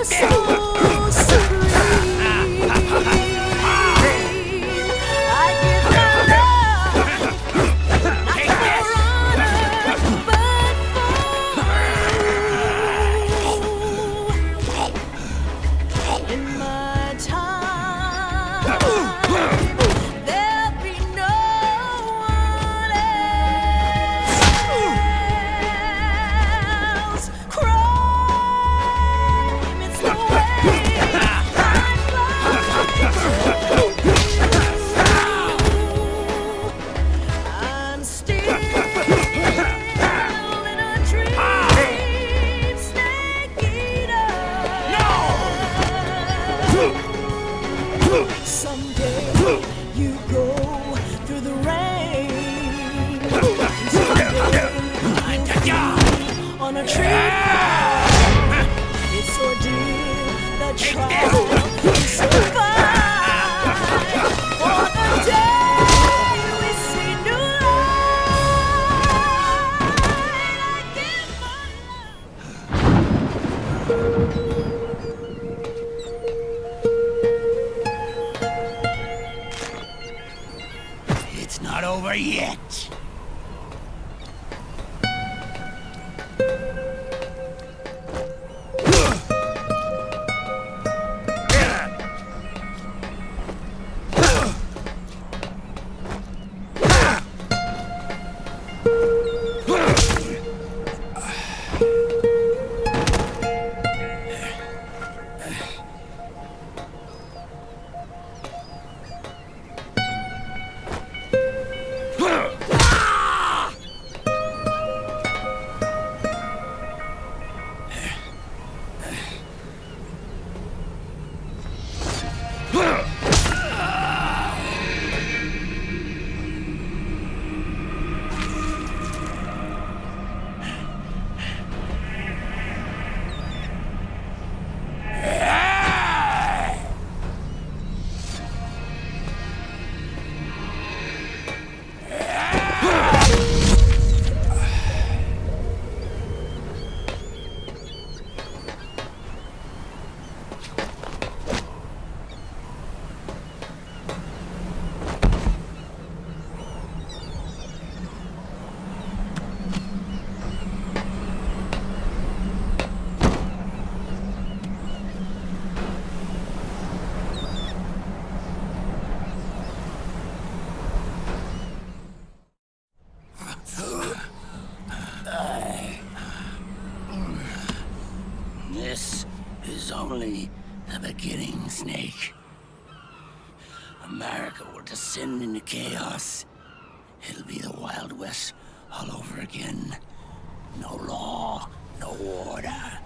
so serene. I give my love, not for honor, but for you. In my time, there'll be no one else. Crime is the way I fly. I'm still in a dream, snake eater. Someday you go through the rain. Someday on a tree farm. It's ordeal that trial to survive. For the day we see new light, I give my It's not over yet. This is only the beginning, Snake. America will descend into chaos. It'll be the Wild West all over again. No law, no order.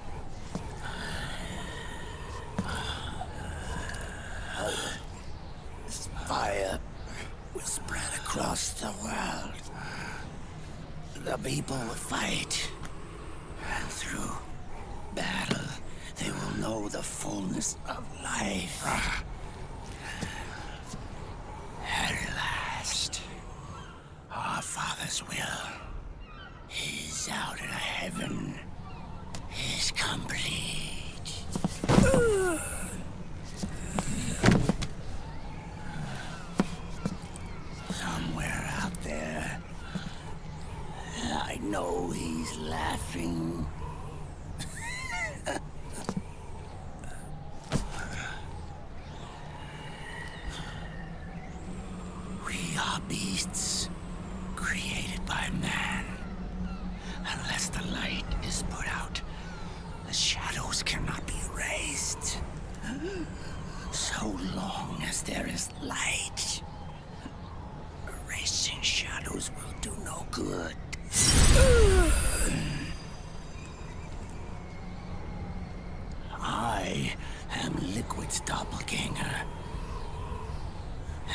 Fire will spread across the world. The people will fight. And through battle, they will know the fullness of life. At last, our Father's will is out in heaven, is complete. Somewhere out there, I know he's laughing. We are beasts created by man. Unless the light is put out, the shadows cannot be erased. So long as there is light, erasing shadows will do no good. I am Liquid's doppelganger,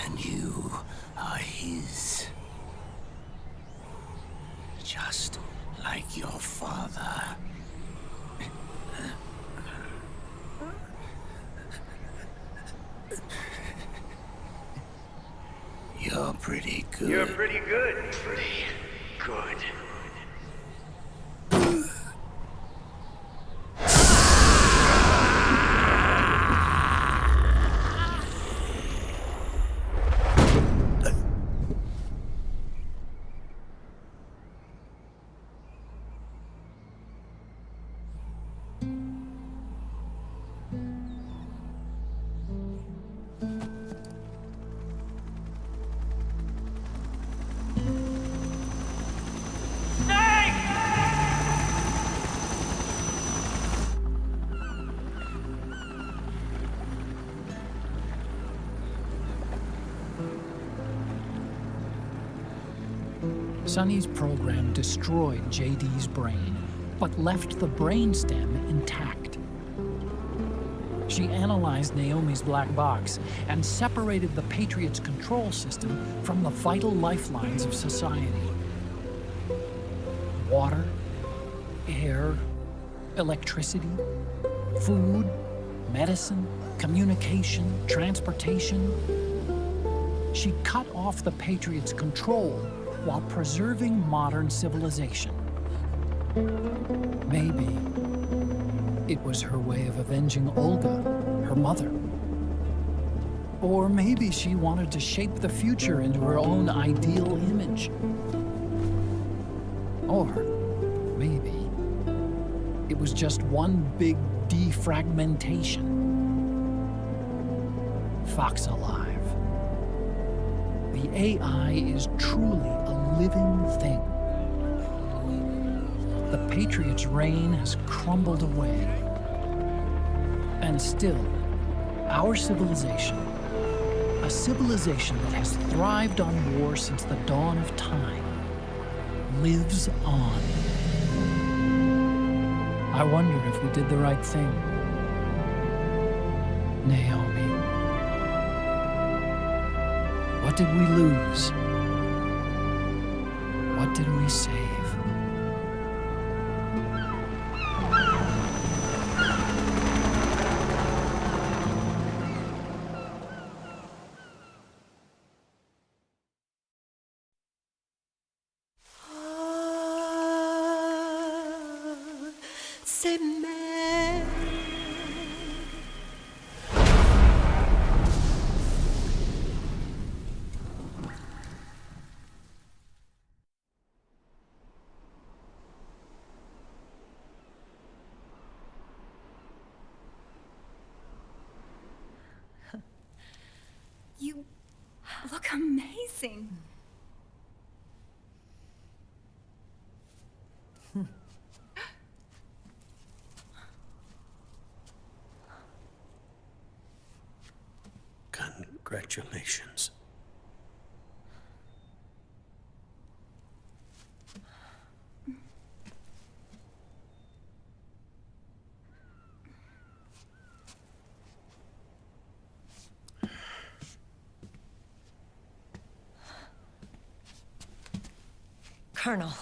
and you are his. Just like your father. You're pretty good. You're pretty good. Pretty good. Sonny's program destroyed JD's brain, but left the brainstem intact. She analyzed Naomi's black box and separated the Patriots' control system from the vital lifelines of society. Water, air, electricity, food, medicine, communication, transportation. She cut off the Patriots' control while preserving modern civilization. Maybe it was her way of avenging Olga, her mother. Or maybe she wanted to shape the future into her own ideal image. Or maybe it was just one big defragmentation. Fox Alive. The AI is truly a living thing. The Patriots' reign has crumbled away. And still, our civilization, a civilization that has thrived on war since the dawn of time, lives on. I wonder if we did the right thing. Naomi. What did we lose? What did we save? You look amazing. Congratulations. Colonel.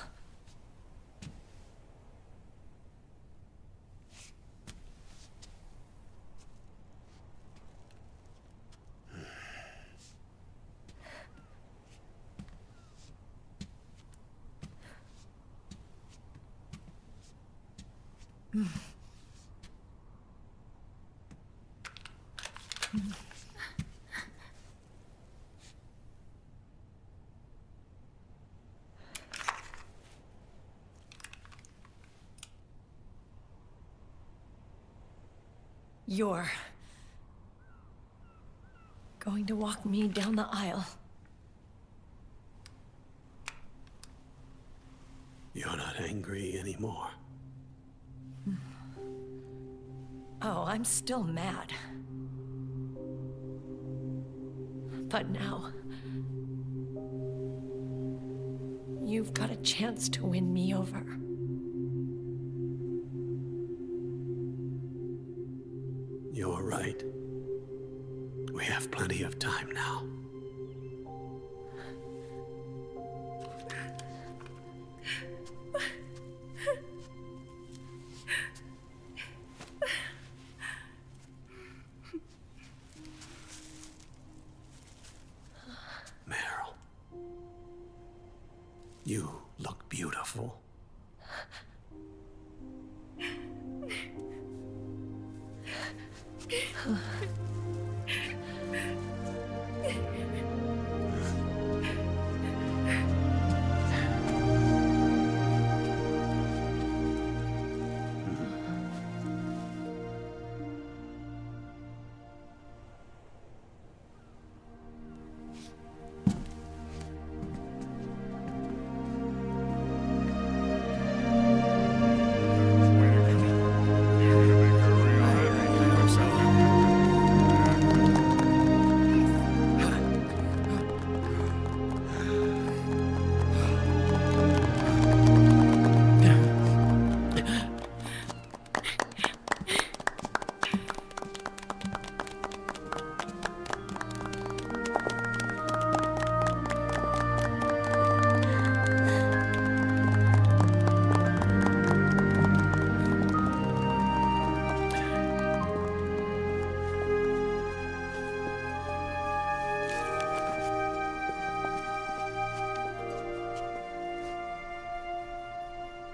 You're going to walk me down the aisle. You're not angry anymore. Oh, I'm still mad. But now, you've got a chance to win me over. You're right. We have plenty of time now. Meryl, you look beautiful.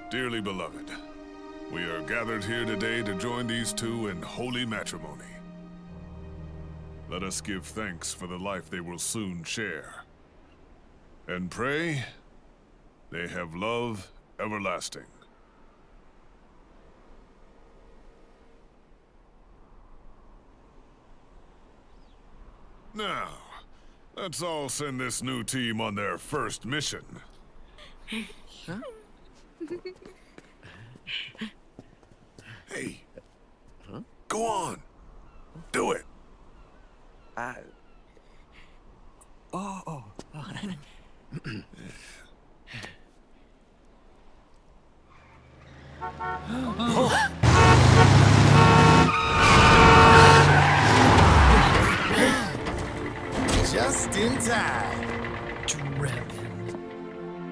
Dearly beloved, we are gathered here today to join these two in holy matrimony. Let us give thanks for the life they will soon share. And pray they have love everlasting. Now, let's all send this new team on their first mission. Huh? Hey. Go on. Do it. Oh. Just in time. Drebin.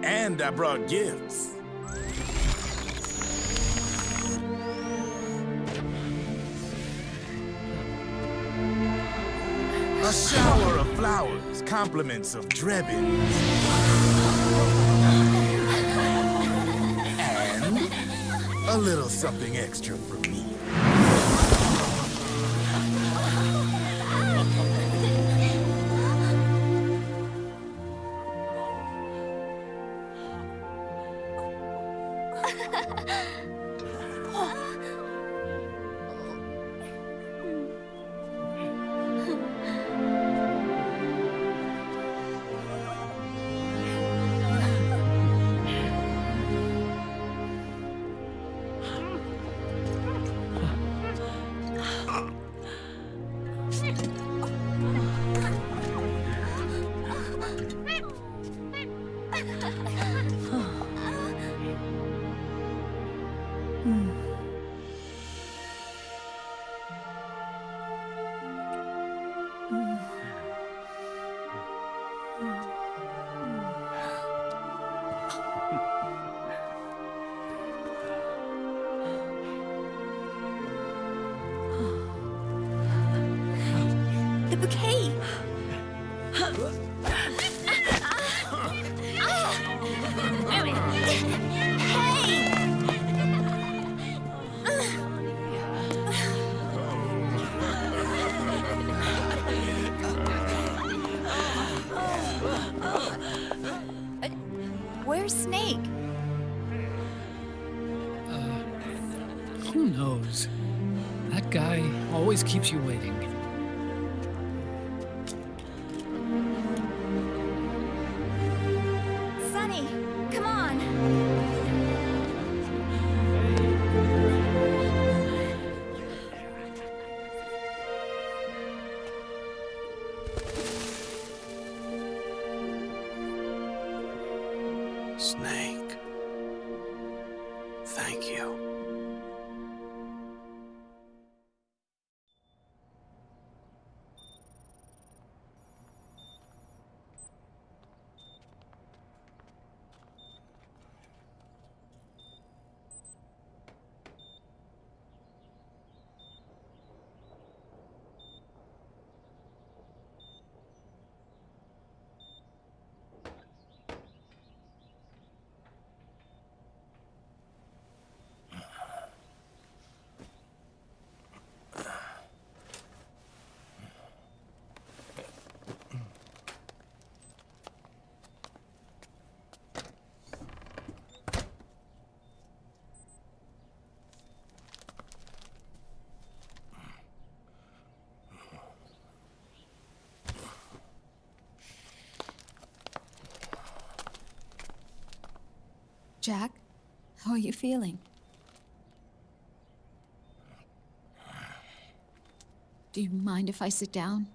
And I brought gifts. A shower of flowers, compliments of Drebin. And a little something extra from me. The bouquet! Where's Snake? Who knows? That guy always keeps you waiting. Sunny, come on! Snake. Thank you. Jack, how are you feeling? Do you mind if I sit down?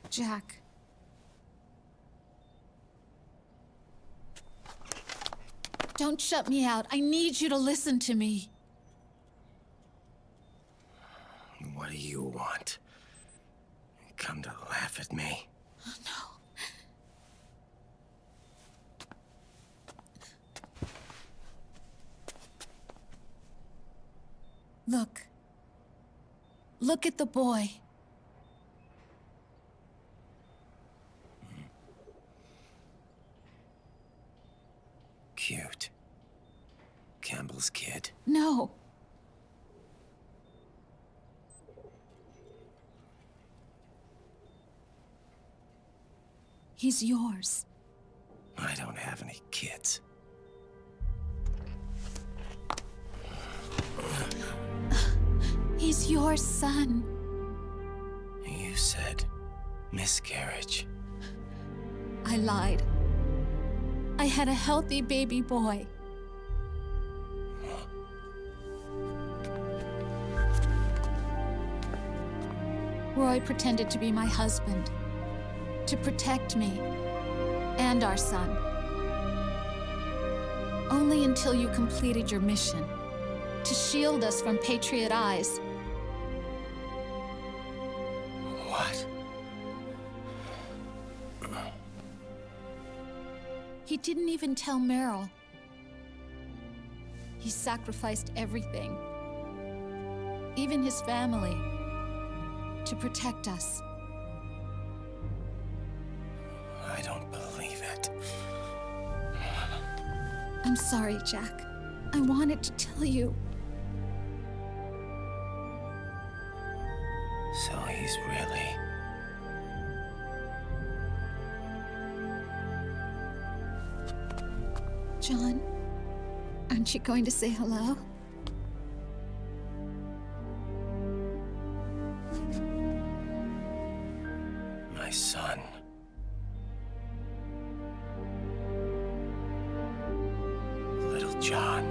Jack. Don't shut me out. I need you to listen to me. What do you want? Come to laugh at me? Oh, no. Look. Look at the boy. Cute. Campbell's kid. No. He's yours. I don't have any kids. He's your son. You said miscarriage. I lied. I had a healthy baby boy. Roy pretended to be my husband, to protect me and our son. Only until you completed your mission, to shield us from Patriot eyes. What? He didn't even tell Meryl. He sacrificed everything, even his family, to protect us. I don't believe it. I'm sorry, Jack. I wanted to tell you. So he's really... John, aren't you going to say hello? my son. Little John.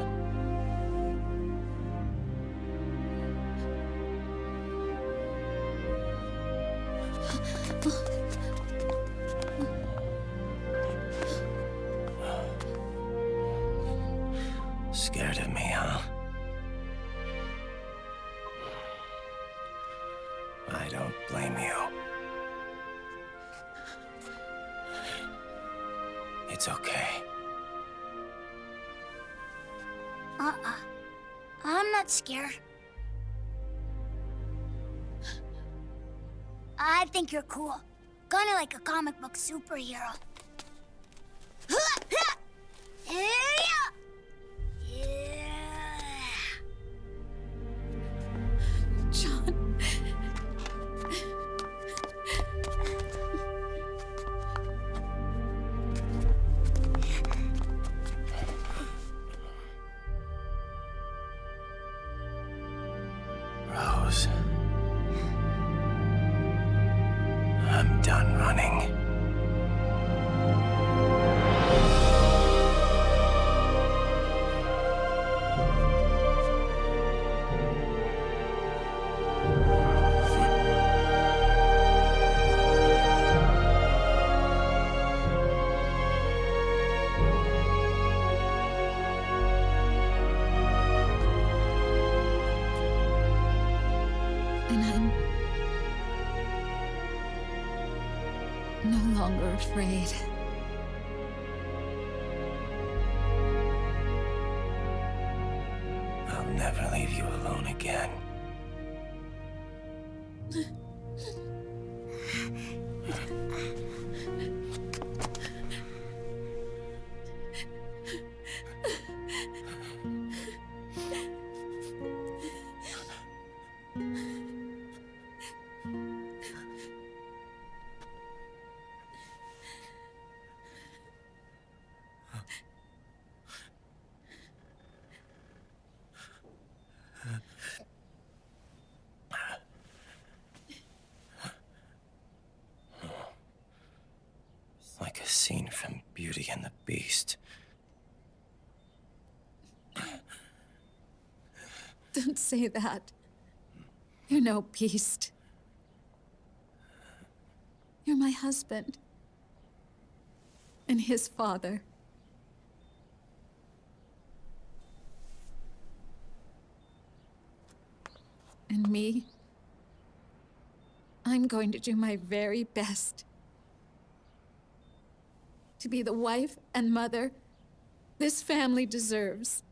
Scared of me, huh? I don't blame you. It's okay. I'm not scared. I think you're cool. Kinda like a comic book superhero. John. Rose. I'm done running. And I'm no longer afraid. I'll never leave you alone again. Like a scene from Beauty and the Beast. Don't say that. You're no beast. You're my husband. And his father. And me. I'm going to do my very best to be the wife and mother this family deserves.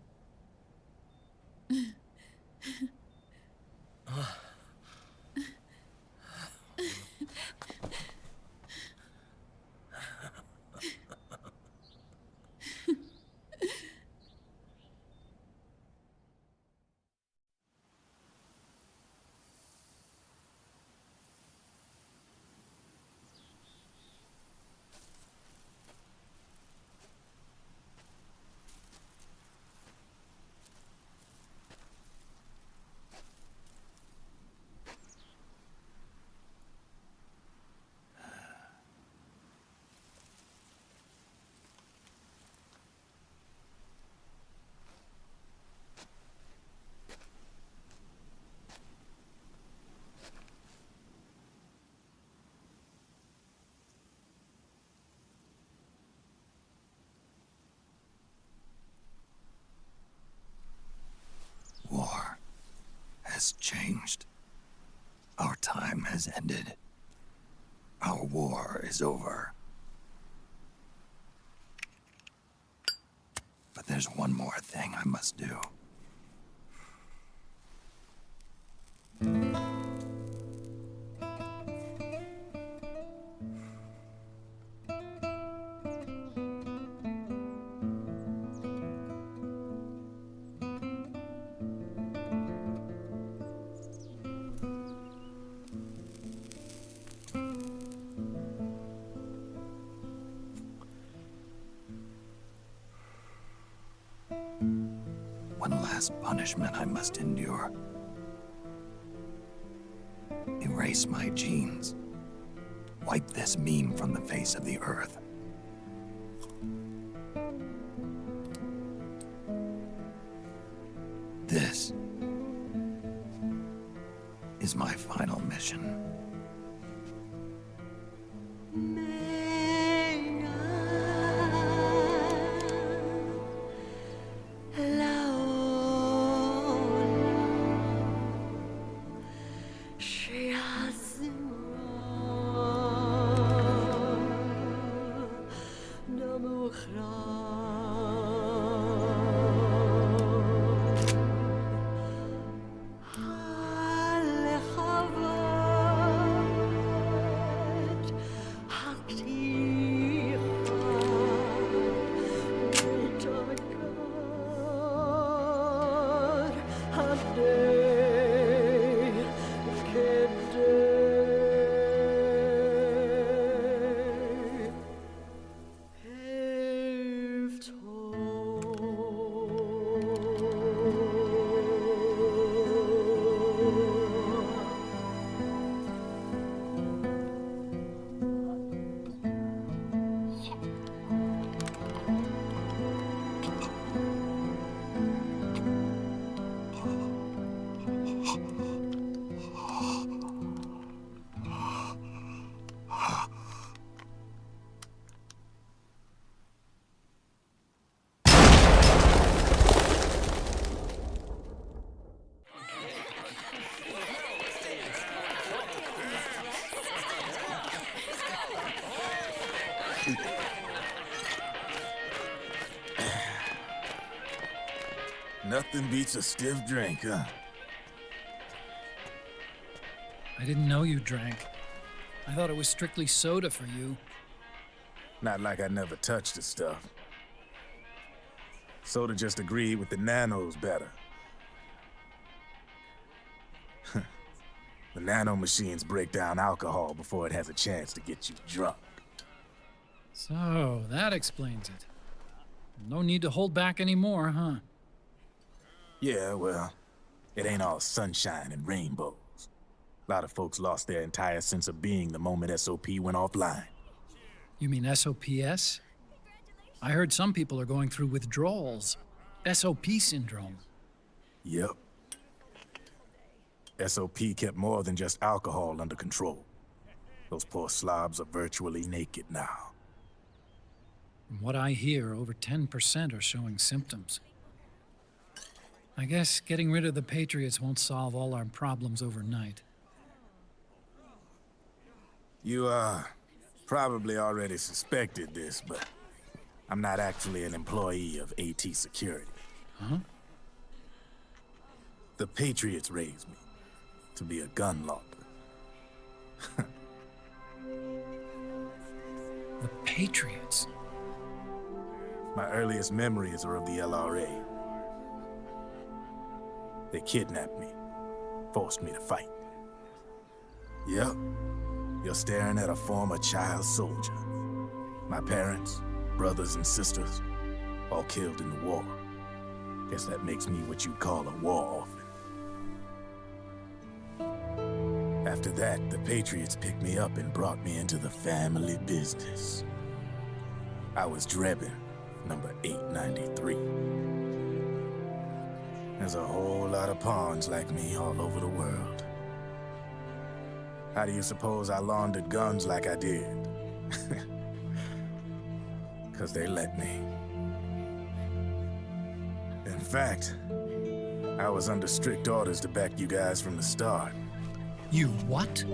War has changed. Our time has ended. Our war is over. But there's one more thing I must do. One last punishment I must endure. Erase my genes. Wipe this meme from the face of the earth. This is my final mission. Nothing beats a stiff drink, huh? I didn't know you drank. I thought it was strictly soda for you. Not like I never touched the stuff. Soda just agreed with the nanos better. The nano machines break down alcohol before it has a chance to get you drunk. So, that explains it. No need to hold back anymore, huh? Yeah, well, it ain't all sunshine and rainbows. A lot of folks lost their entire sense of being the moment SOP went offline. You mean SOPS? I heard some people are going through withdrawals. SOP syndrome. Yep. SOP kept more than just alcohol under control. Those poor slobs are virtually naked now. From what I hear, over 10% are showing symptoms. I guess getting rid of the Patriots won't solve all our problems overnight. You, probably already suspected this, but I'm not actually an employee of AT Security. Huh? The Patriots raised me to be a gun launder. The Patriots? My earliest memories are of the LRA. They kidnapped me, forced me to fight. Yep, you're staring at a former child soldier. My parents, brothers and sisters, all killed in the war. Guess that makes me what you'd call a war orphan. After that, the Patriots picked me up and brought me into the family business. I was Drebin, number 893. There's a whole lot of pawns like me all over the world. How do you suppose I laundered guns like I did? 'Cause they let me. In fact, I was under strict orders to back you guys from the start. You what?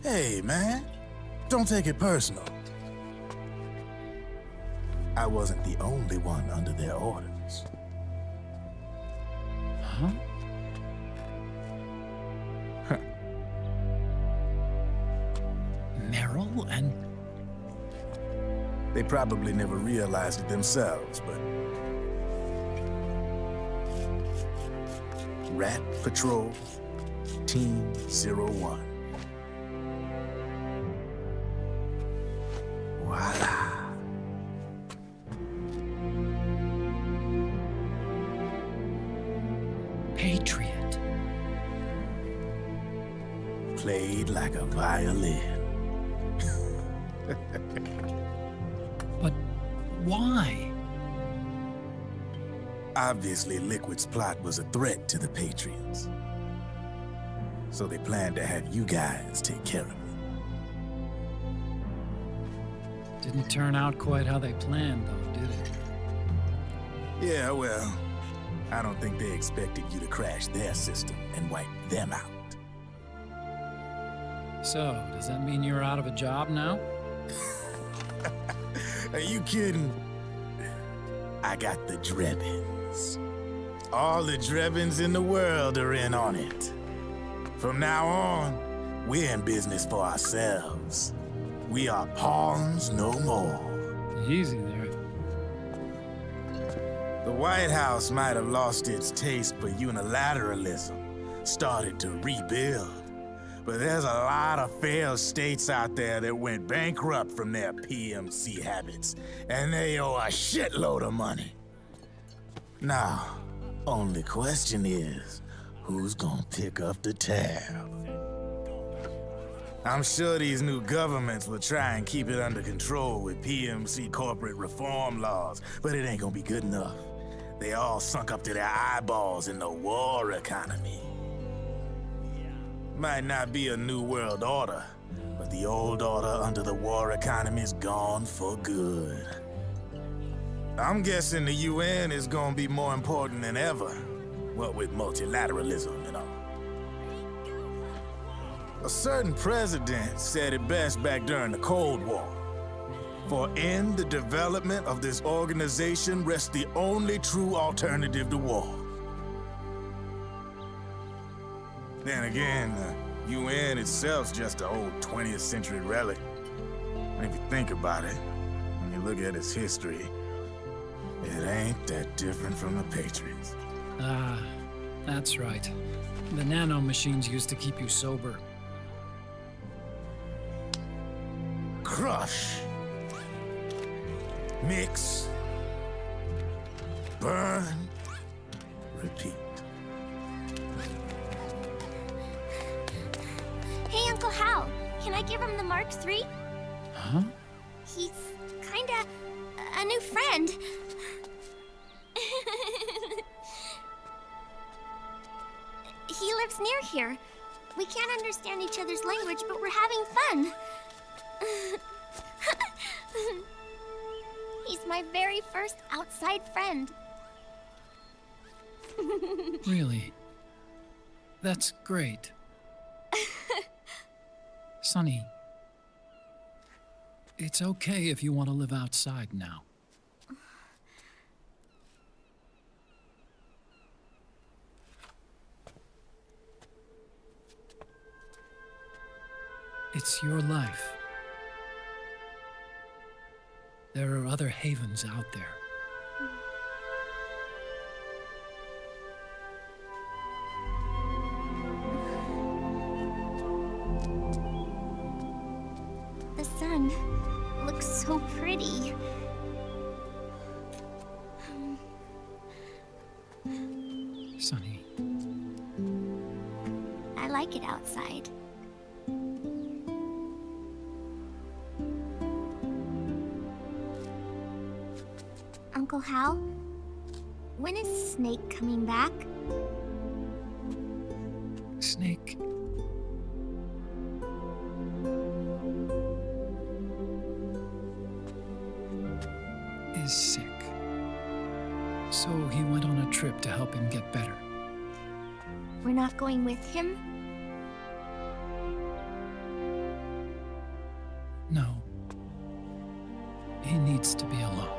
Hey, man. Don't take it personal. I wasn't the only one under their orders. Huh? Meryl and... They probably never realized it themselves, but... Rat Patrol, Team 01. Voila. Patriot. Played like a violin. But why? Obviously, Liquid's plot was a threat to the Patriots. So they planned to have you guys take care of it. Didn't turn out quite how they planned, though, did it? Yeah, well, I don't think they expected you to crash their system and wipe them out. So, does that mean you're out of a job now? Are you kidding? I got the Drebins. All the Drebins in the world are in on it. From now on, we're in business for ourselves. We are pawns no more. Easy there. The White House might have lost its taste for unilateralism, started to rebuild. But there's a lot of failed states out there that went bankrupt from their PMC habits, and they owe a shitload of money. Now, only question is, who's gonna pick up the tab? I'm sure these new governments will try and keep it under control with PMC corporate reform laws, but it ain't gonna be good enough. They all sunk up to their eyeballs in the war economy. Might not be a new world order, but the old order under the war economy's gone for good. I'm guessing the UN is gonna be more important than ever, what with multilateralism and all. A certain president said it best back during the Cold War. For in the development of this organization rests the only true alternative to war. Then again, the UN itself's just an old 20th century relic. And if you think about it, when you look at its history, it ain't that different from the Patriots. Ah, that's right. The nanomachines used to keep you sober. Crush. Mix. Burn. Repeat. Hey, Uncle Hal, can I give him the Mark III? Huh? He's kinda a new friend. He lives near here. We can't understand each other's language, but we're having fun. He's my very first outside friend. Really? That's great. Sonny, it's okay if you want to live outside now. It's your life. There are other havens out there. The sun looks so pretty. Sonny. I like it outside. Uncle Hal, when is Snake coming back? Snake. Is sick. So he went on a trip to help him get better. We're not going with him? No. He needs to be alone.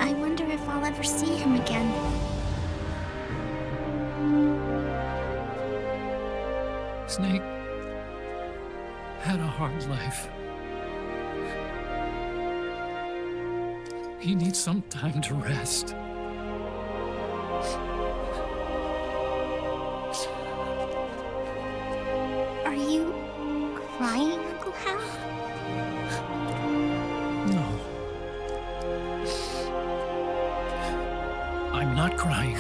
I wonder if I'll ever see him again. Snake had a hard life. He needs some time to rest. Are you crying, Uncle Hal? No. I'm not crying.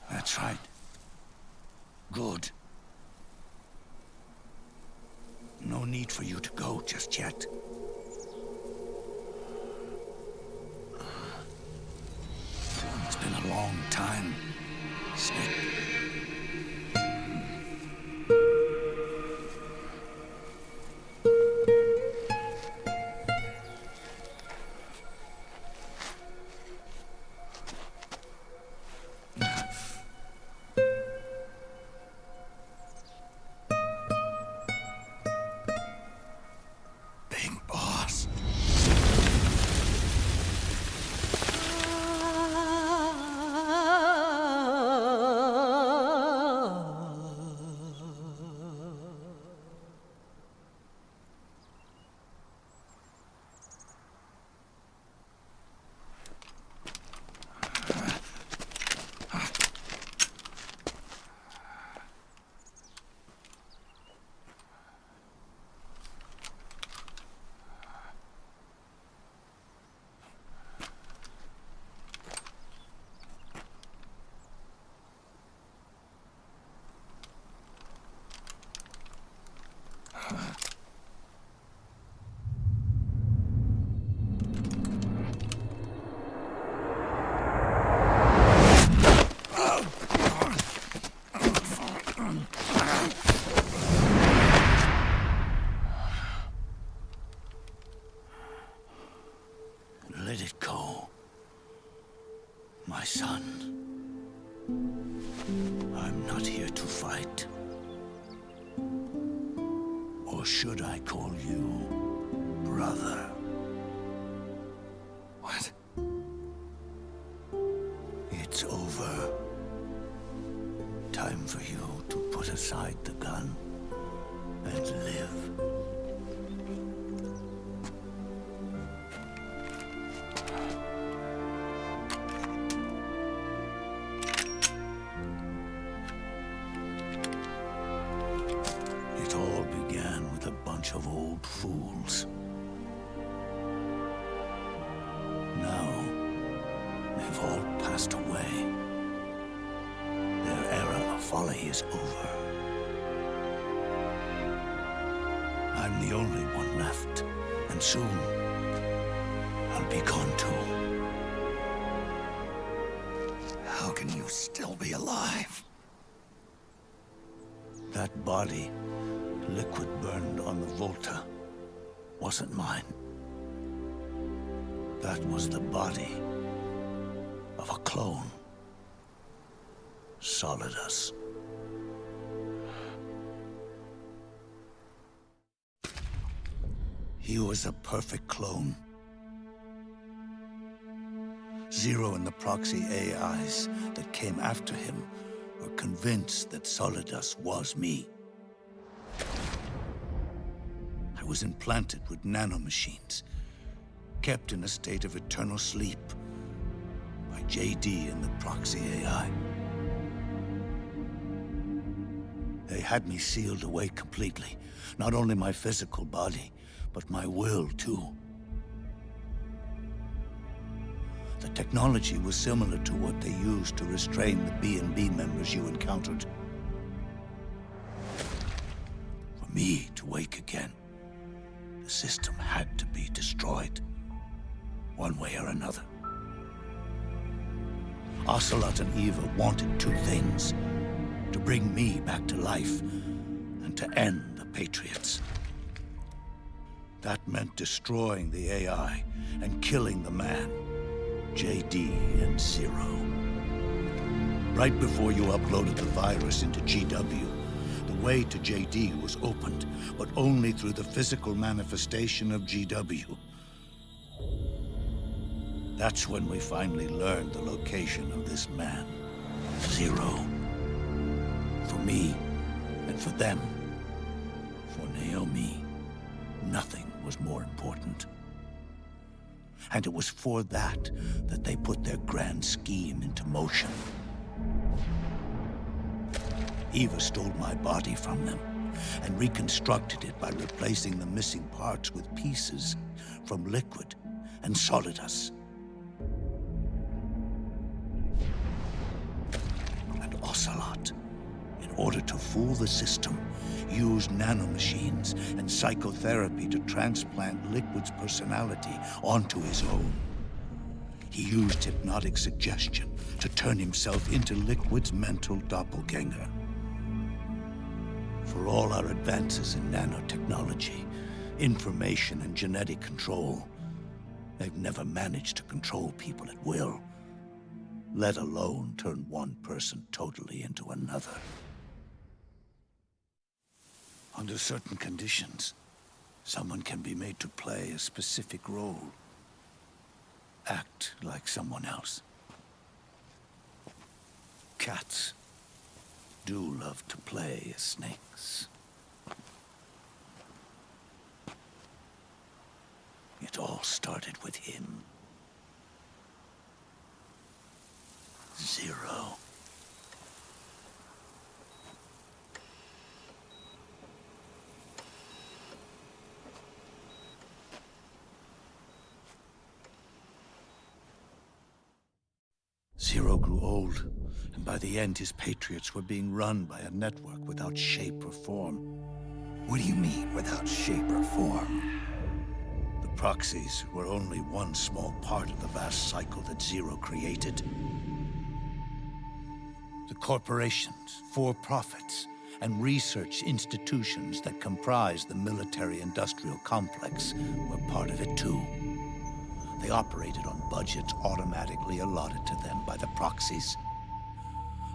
That's right. Good. No need for you to go just yet. It's been a long time, Snake. Let it go, my son. I'm not here to fight. Or should I call you brother? What? It's over. Time for you to put aside the gun and live. It all began with a bunch of old fools. Now, they've all passed away. Their era of folly is over. I'm the only one left, and soon I'll be gone too. How can you still be alive? That body, liquid burned on the Volta, wasn't mine. That was the body of a clone. Solidus. He was a perfect clone. Zero and the proxy AIs that came after him were convinced that Solidus was me. I was implanted with nanomachines, kept in a state of eternal sleep by JD and the proxy AI. They had me sealed away completely. Not only my physical body, but my will, too. The technology was similar to what they used to restrain the B&B members you encountered. For me to wake again, the system had to be destroyed, one way or another. Ocelot and Eva wanted two things: to bring me back to life, and to end the Patriots. That meant destroying the AI and killing the man, JD and Zero. Right before you uploaded the virus into GW, the way to JD was opened, but only through the physical manifestation of GW. That's when we finally learned the location of this man, Zero. For me, and for them, for Naomi, nothing was more important. And it was for that they put their grand scheme into motion. Eva stole my body from them and reconstructed it by replacing the missing parts with pieces from Liquid and Solidus. And Ocelot, in order to fool the system, used nanomachines and psychotherapy to transplant Liquid's personality onto his own. He used hypnotic suggestion to turn himself into Liquid's mental doppelganger. For all our advances in nanotechnology, information and genetic control, they've never managed to control people at will, let alone turn one person totally into another. Under certain conditions, someone can be made to play a specific role. Act like someone else. Cats do love to play as snakes. It all started with him. Zero. Zero grew old, and by the end his Patriots were being run by a network without shape or form. What do you mean, without shape or form? The proxies were only one small part of the vast cycle that Zero created. The corporations, for-profits, and research institutions that comprise the military-industrial complex were part of it too. They operated on budgets automatically allotted to them by the proxies.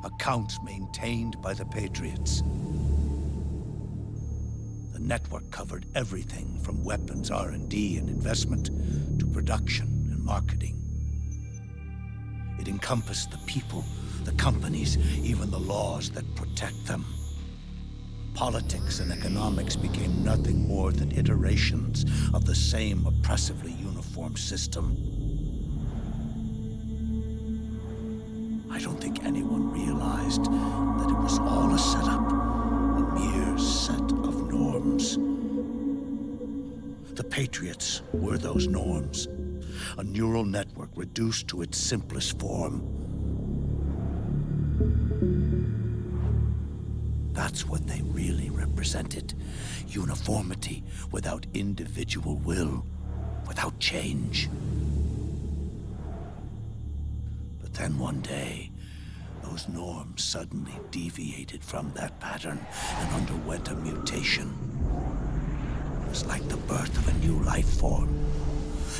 Accounts maintained by the Patriots. The network covered everything from weapons R&D and investment to production and marketing. It encompassed the people, the companies, even the laws that protect them. Politics and economics became nothing more than iterations of the same oppressively uniform system. I don't think anyone realized that it was all a setup, a mere set of norms. The Patriots were those norms, a neural network reduced to its simplest form. That's what they really represented. Uniformity without individual will, without change. But then one day, those norms suddenly deviated from that pattern and underwent a mutation. It was like the birth of a new life form.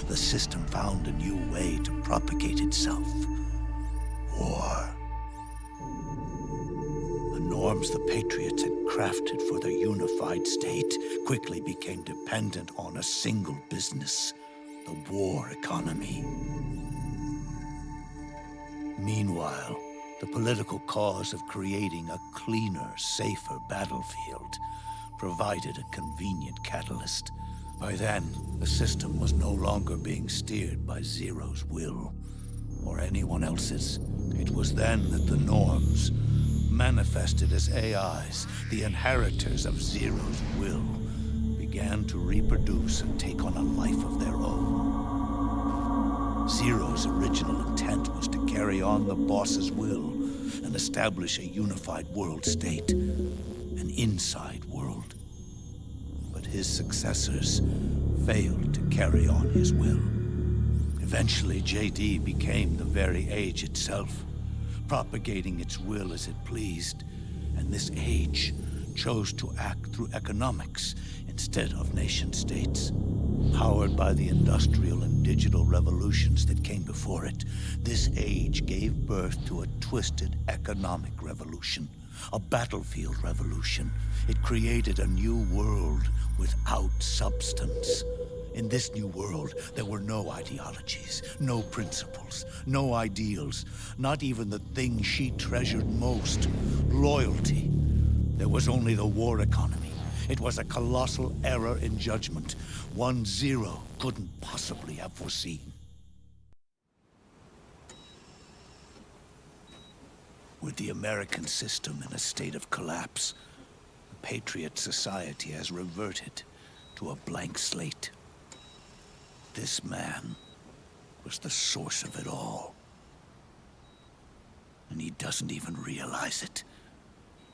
The system found a new way to propagate itself. War. The norms the Patriots had crafted for their unified state quickly became dependent on a single business, the war economy. Meanwhile, the political cause of creating a cleaner, safer battlefield provided a convenient catalyst. By then, the system was no longer being steered by Zero's will, or anyone else's. It was then that the norms, manifested as AIs, the inheritors of Zero's will, began to reproduce and take on a life of their own. Zero's original intent was to carry on the boss's will and establish a unified world state, an inside world. But his successors failed to carry on his will. Eventually, JD became the very age itself, propagating its will as it pleased, and this age chose to act through economics instead of nation-states. Powered by the industrial and digital revolutions that came before it, this age gave birth to a twisted economic revolution, a battlefield revolution. It created a new world without substance. In this new world, there were no ideologies, no principles, no ideals, not even the thing she treasured most, loyalty. There was only the war economy. It was a colossal error in judgment, one Zero couldn't possibly have foreseen. With the American system in a state of collapse, the Patriot society has reverted to a blank slate. This man was the source of it all. And he doesn't even realize it.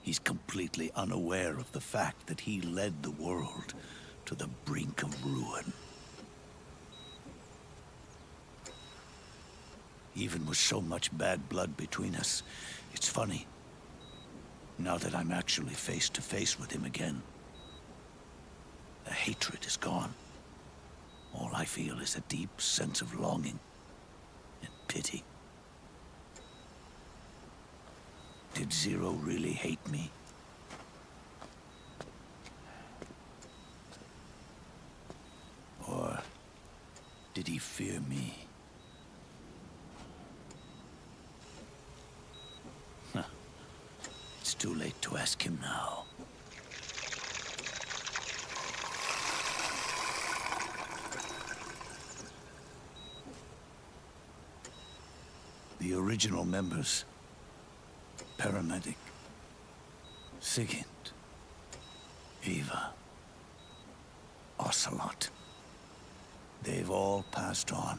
He's completely unaware of the fact that he led the world to the brink of ruin. Even with so much bad blood between us, it's funny. Now that I'm actually face to face with him again, the hatred is gone. All I feel is a deep sense of longing and pity. Did Zero really hate me? Or did he fear me? Huh. It's too late to ask him now. The original members, Paramedic, Sigint, Eva, Ocelot, they've all passed on.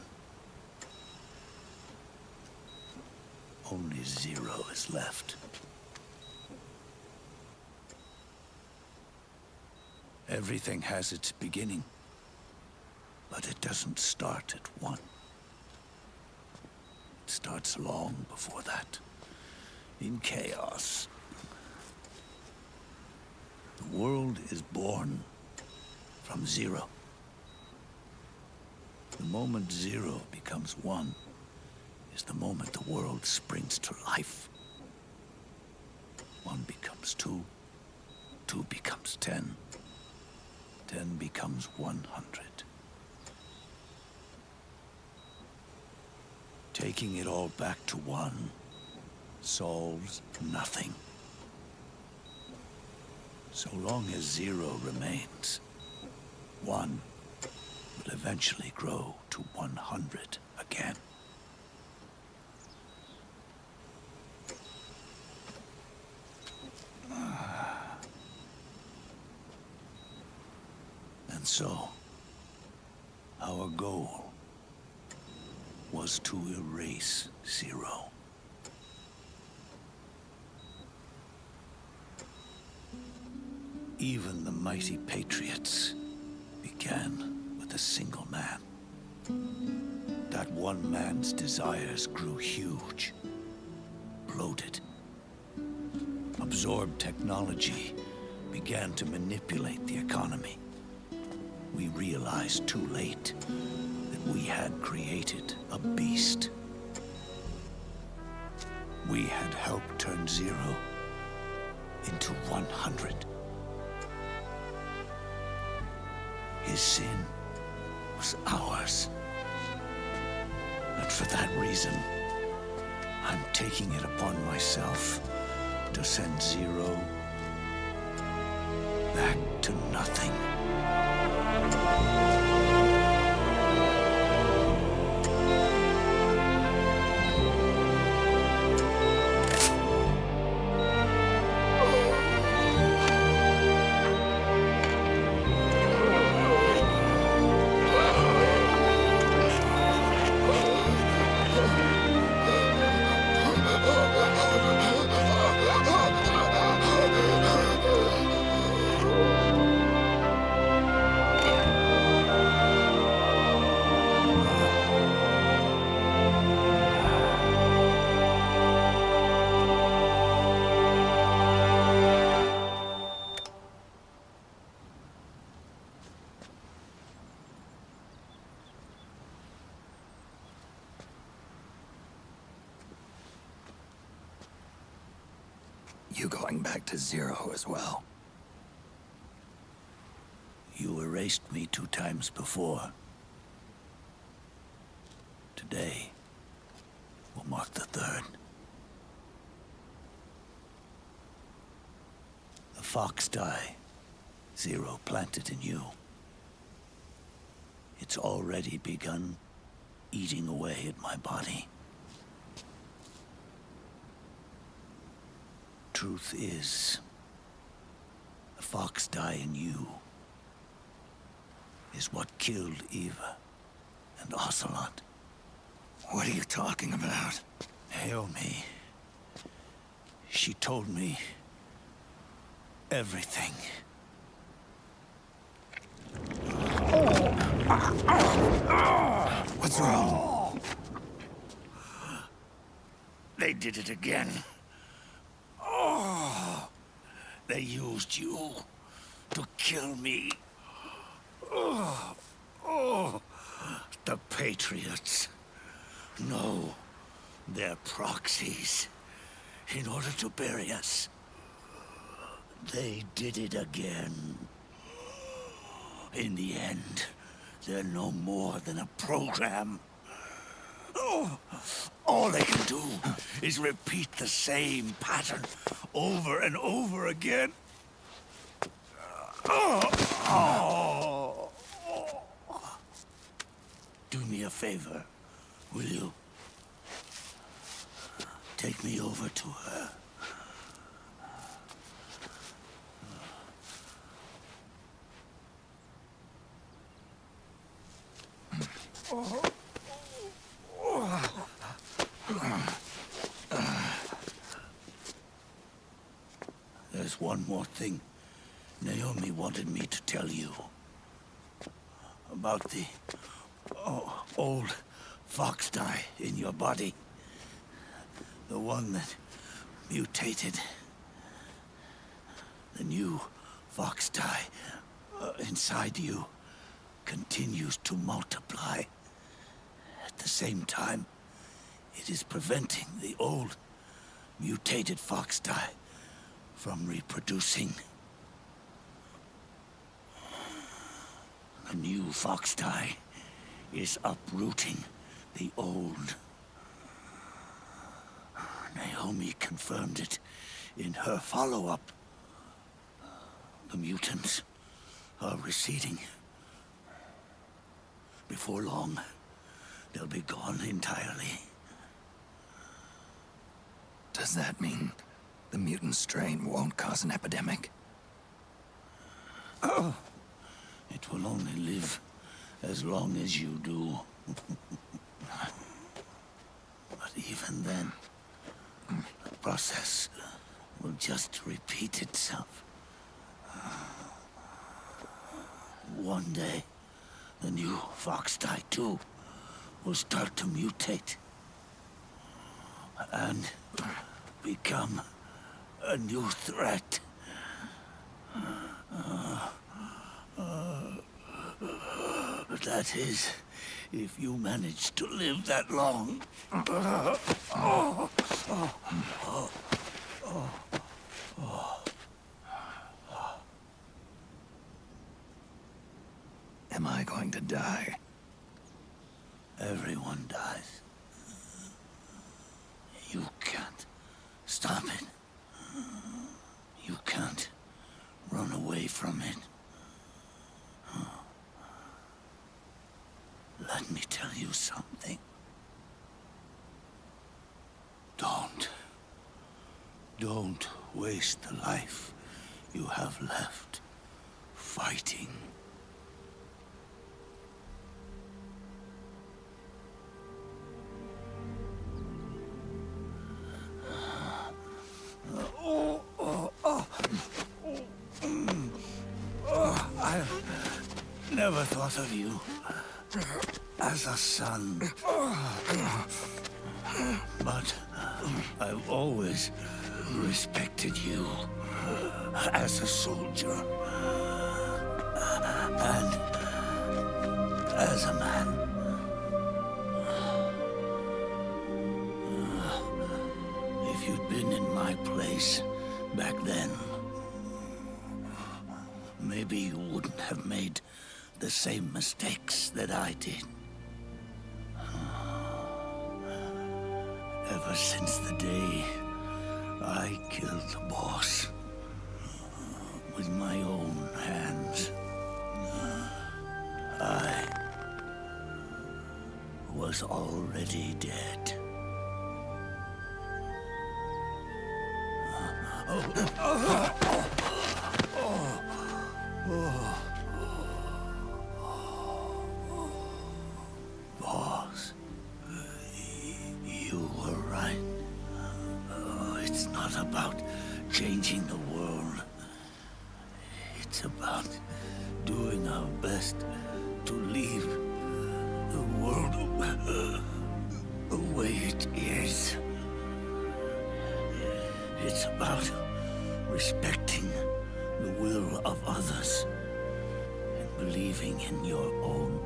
Only Zero is left. Everything has its beginning, but it doesn't start at one. It starts long before that, in chaos. The world is born from Zero. The moment 0 becomes 1 is the moment the world springs to life. 1 becomes 2, 2 becomes 10, 10 becomes 100. Taking it all back to 1 solves nothing. So long as 0 remains, 1 will eventually grow to 100 again. And so, our goal was to erase 0. Even the mighty Patriots began with a single man. That one man's desires grew huge, bloated, absorbed technology, began to manipulate the economy. We realized too late that we had created a beast. We had helped turn 0 into 100. His sin was ours. And for that reason, I'm taking it upon myself to send 0 back to nothing. You going back to 0 as well? You erased me 2 times before. Today will mark the 3rd. The fox die 0 planted in you. It's already begun eating away at my body. Truth is, the fox die in you is what killed Eva and Ocelot. What are you talking about? Naomi. She told me everything. What's wrong? They did it again. They used you to kill me. The Patriots. No, they're proxies. In order to bury us. They did it again. In the end, they're no more than a program. All they can do is repeat the same pattern over and over again. Do me a favor, will you? Take me over to her. There's one more thing Naomi wanted me to tell you. About the old fox die in your body. The one that mutated. The new fox die inside you continues to multiply. At the same time, it is preventing the old, mutated fox dye from reproducing. The new fox dye is uprooting the old. Naomi confirmed it in her follow-up. The mutants are receding. Before long, they'll be gone entirely. Does that mean the mutant strain won't cause an epidemic? Oh, it will only live as long as you do. But even then, the process will just repeat itself. One day, the new fox dye too will start to mutate and become a new threat. That is, if you manage to live that long. Am I going to die? Everyone dies. You can't stop it. You can't run away from it. Let me tell you something. Don't waste the life you have left fighting. I never thought of you as a son. But I've always respected you as a soldier and as a man. If you'd been in my place back then, maybe you wouldn't have made the same mistakes that I did. Ever since the day I killed the boss with my own hands, I was already dead. Boss, you were right. It's not about changing the world. It's about doing our best to leave the world the way it is. It's about respecting the will of others and believing in your own.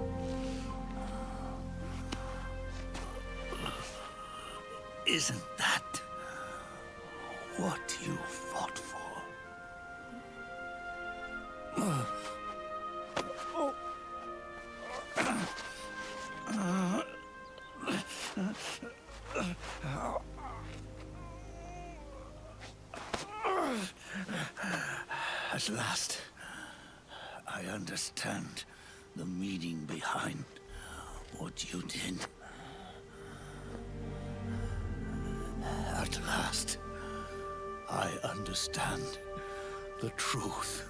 Isn't that what you fought for? At last, I understand the meaning behind what you did. At last, I understand the truth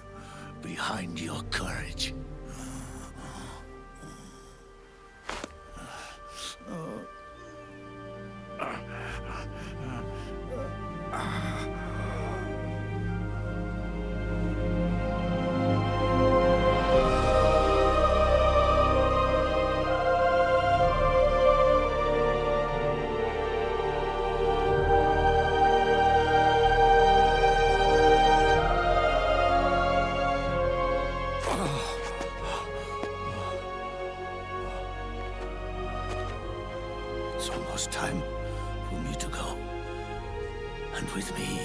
behind your courage. It's almost time for me to go. And with me,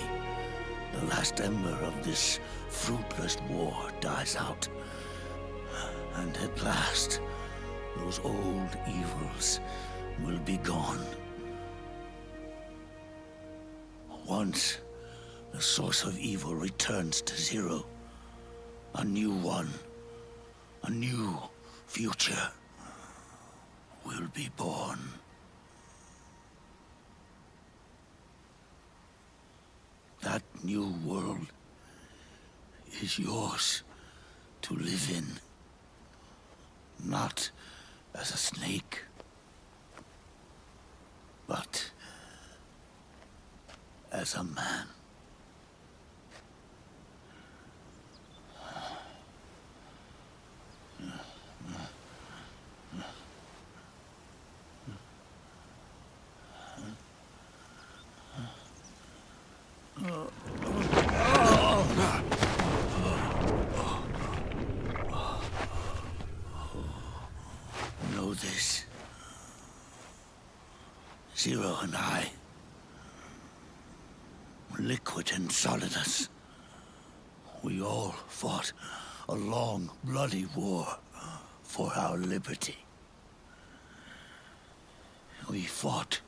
the last ember of this fruitless war dies out. And at last, those old evils will be gone. Once the source of evil returns to zero, a new one, a new future will be born. That new world is yours to live in. Not as a snake, but as a man. Know this. Zero and I, Liquid and Solidus, we all fought a long, bloody war for our liberty. We fought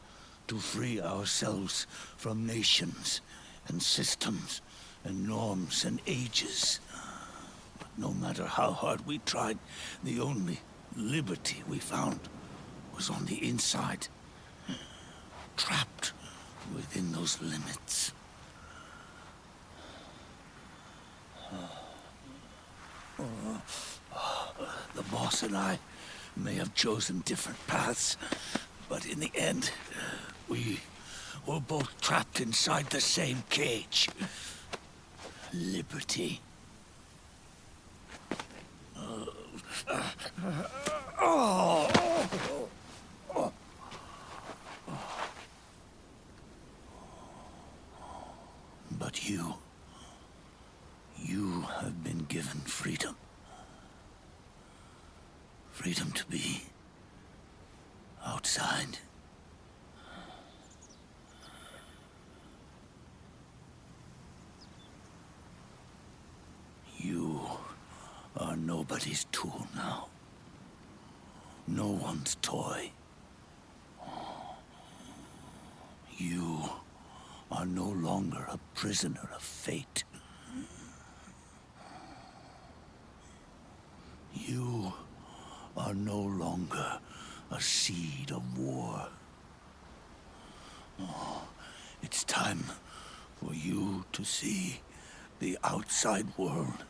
to free ourselves from nations and systems and norms and ages. But no matter how hard we tried, the only liberty we found was on the inside, trapped within those limits. The boss and I may have chosen different paths, but in the end, we were both trapped inside the same cage. Liberty. But you have been given freedom. Freedom to be outside. You are nobody's tool now. No one's toy. You are no longer a prisoner of fate. You are no longer a seed of war. Oh, it's time for you to see the outside world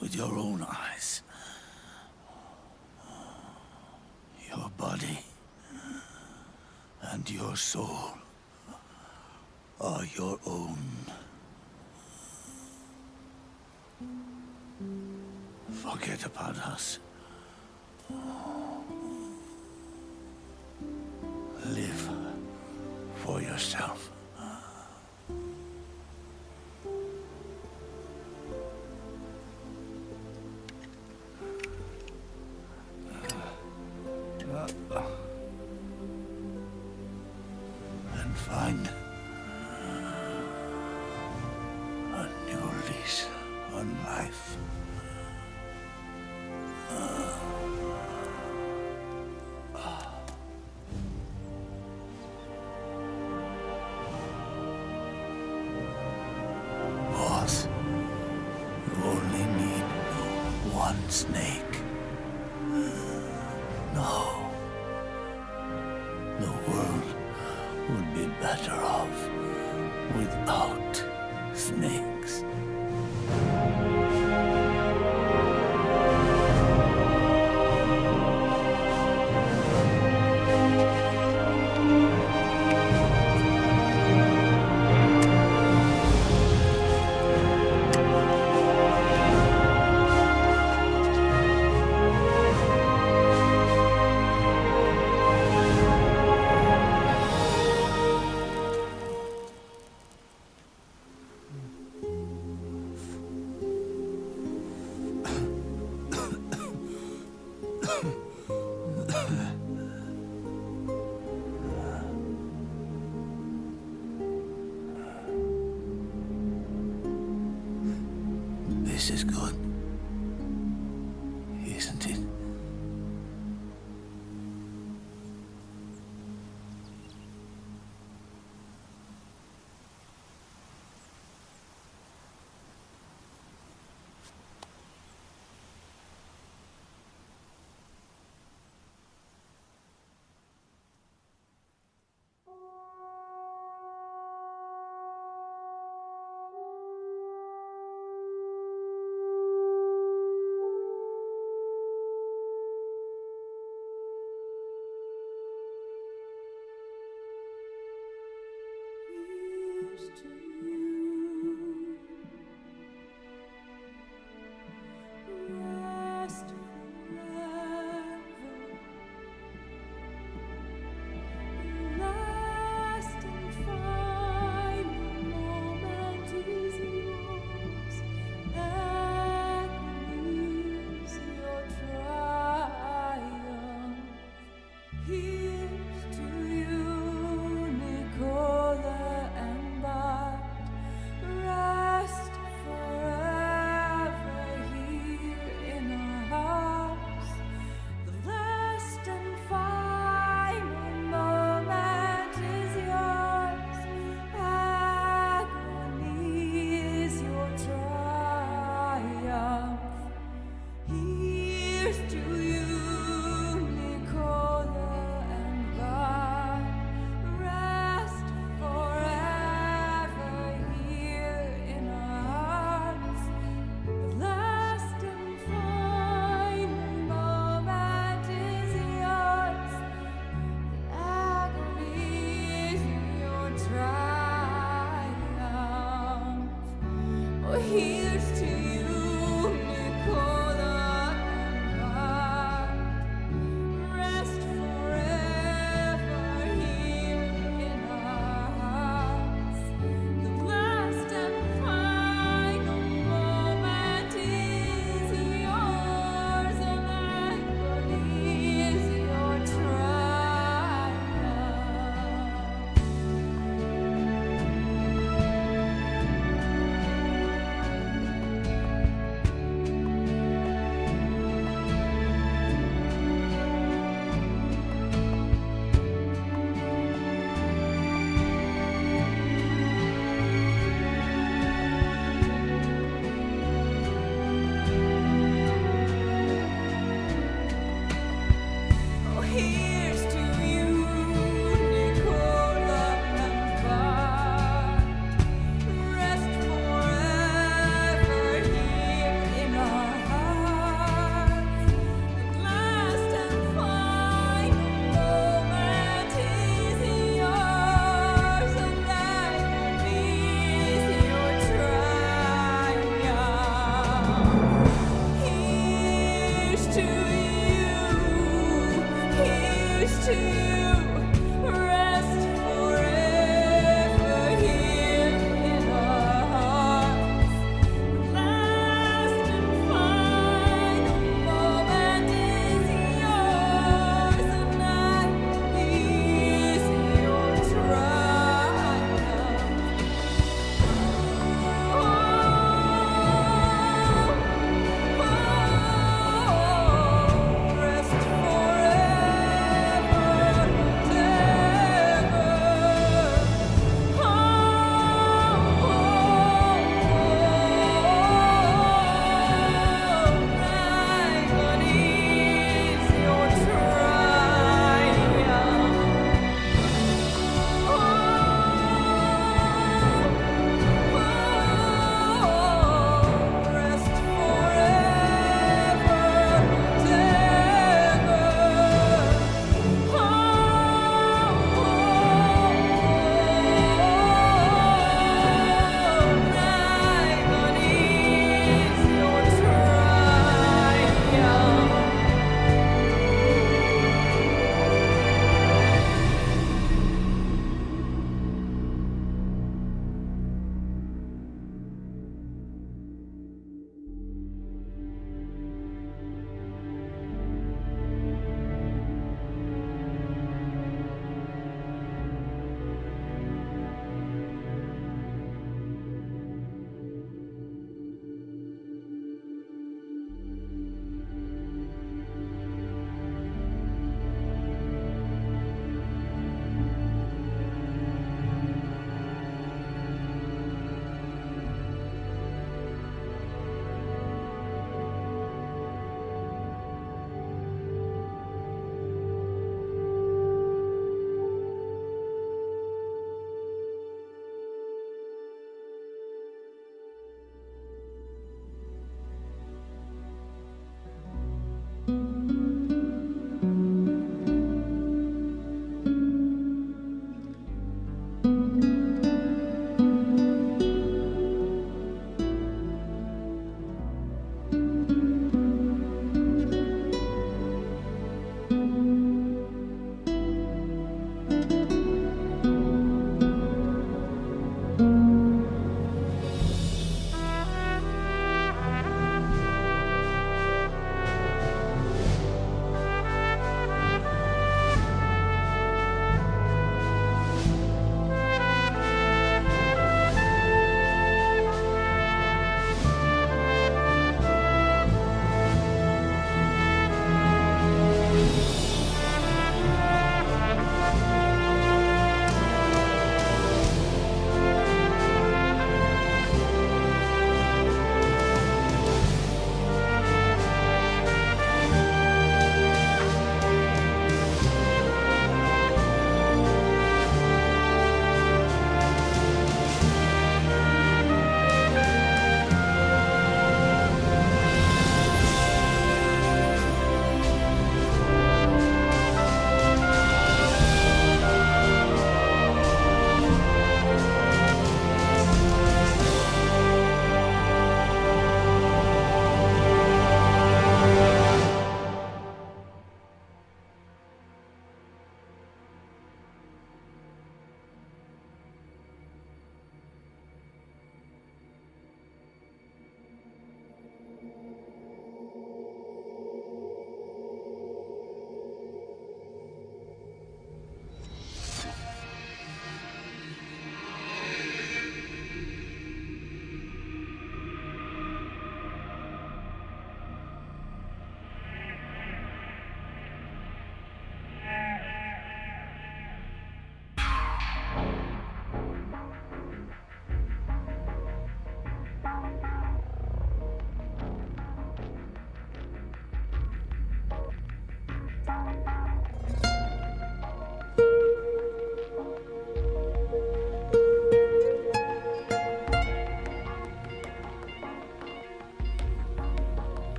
with your own eyes. Your body and your soul are your own. Forget about us. Live for yourself. And find a new lease on life. Boss, you only need one snake. No. The world would be better off without snakes.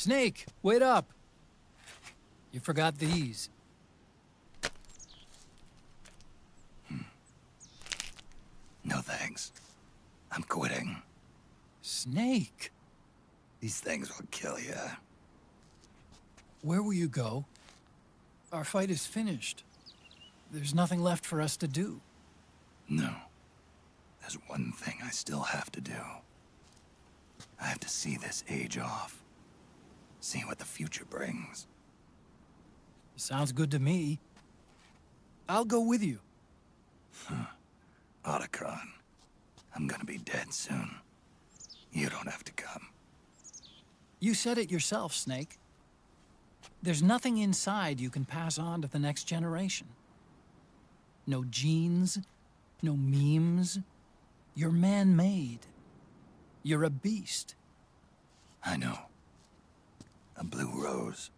Snake, wait up! You forgot these. No thanks. I'm quitting. Snake! These things will kill you. Where will you go? Our fight is finished. There's nothing left for us to do. No. There's one thing I still have to do. I have to see this age off. See what the future brings. Sounds good to me. I'll go with you. Otacon, I'm gonna be dead soon. You don't have to come. You said it yourself, Snake. There's nothing inside you can pass on to the next generation. No genes, no memes. You're man-made. You're a beast. I know. A blue rose.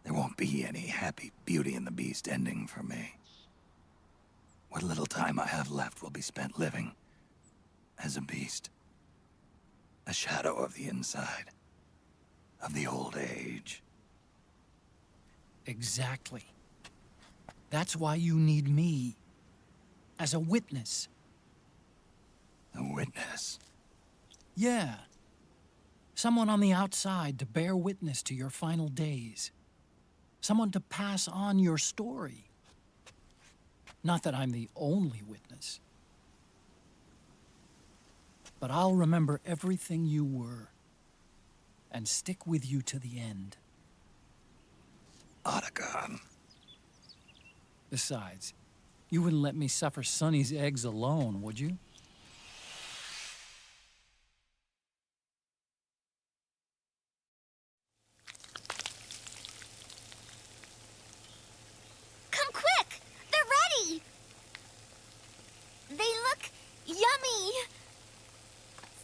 There won't be any happy Beauty and the Beast ending for me. What little time I have left will be spent living as a beast. A shadow of the inside. Of the old age. Exactly. That's why you need me. As a witness. A witness? Yeah. Someone on the outside to bear witness to your final days. Someone to pass on your story. Not that I'm the only witness. But I'll remember everything you were. And stick with you to the end. Otacon. Besides, you wouldn't let me suffer Sonny's eggs alone, would you? Come quick! They're ready! They look yummy!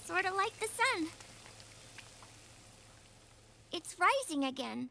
Sorta like the sun. It's rising again.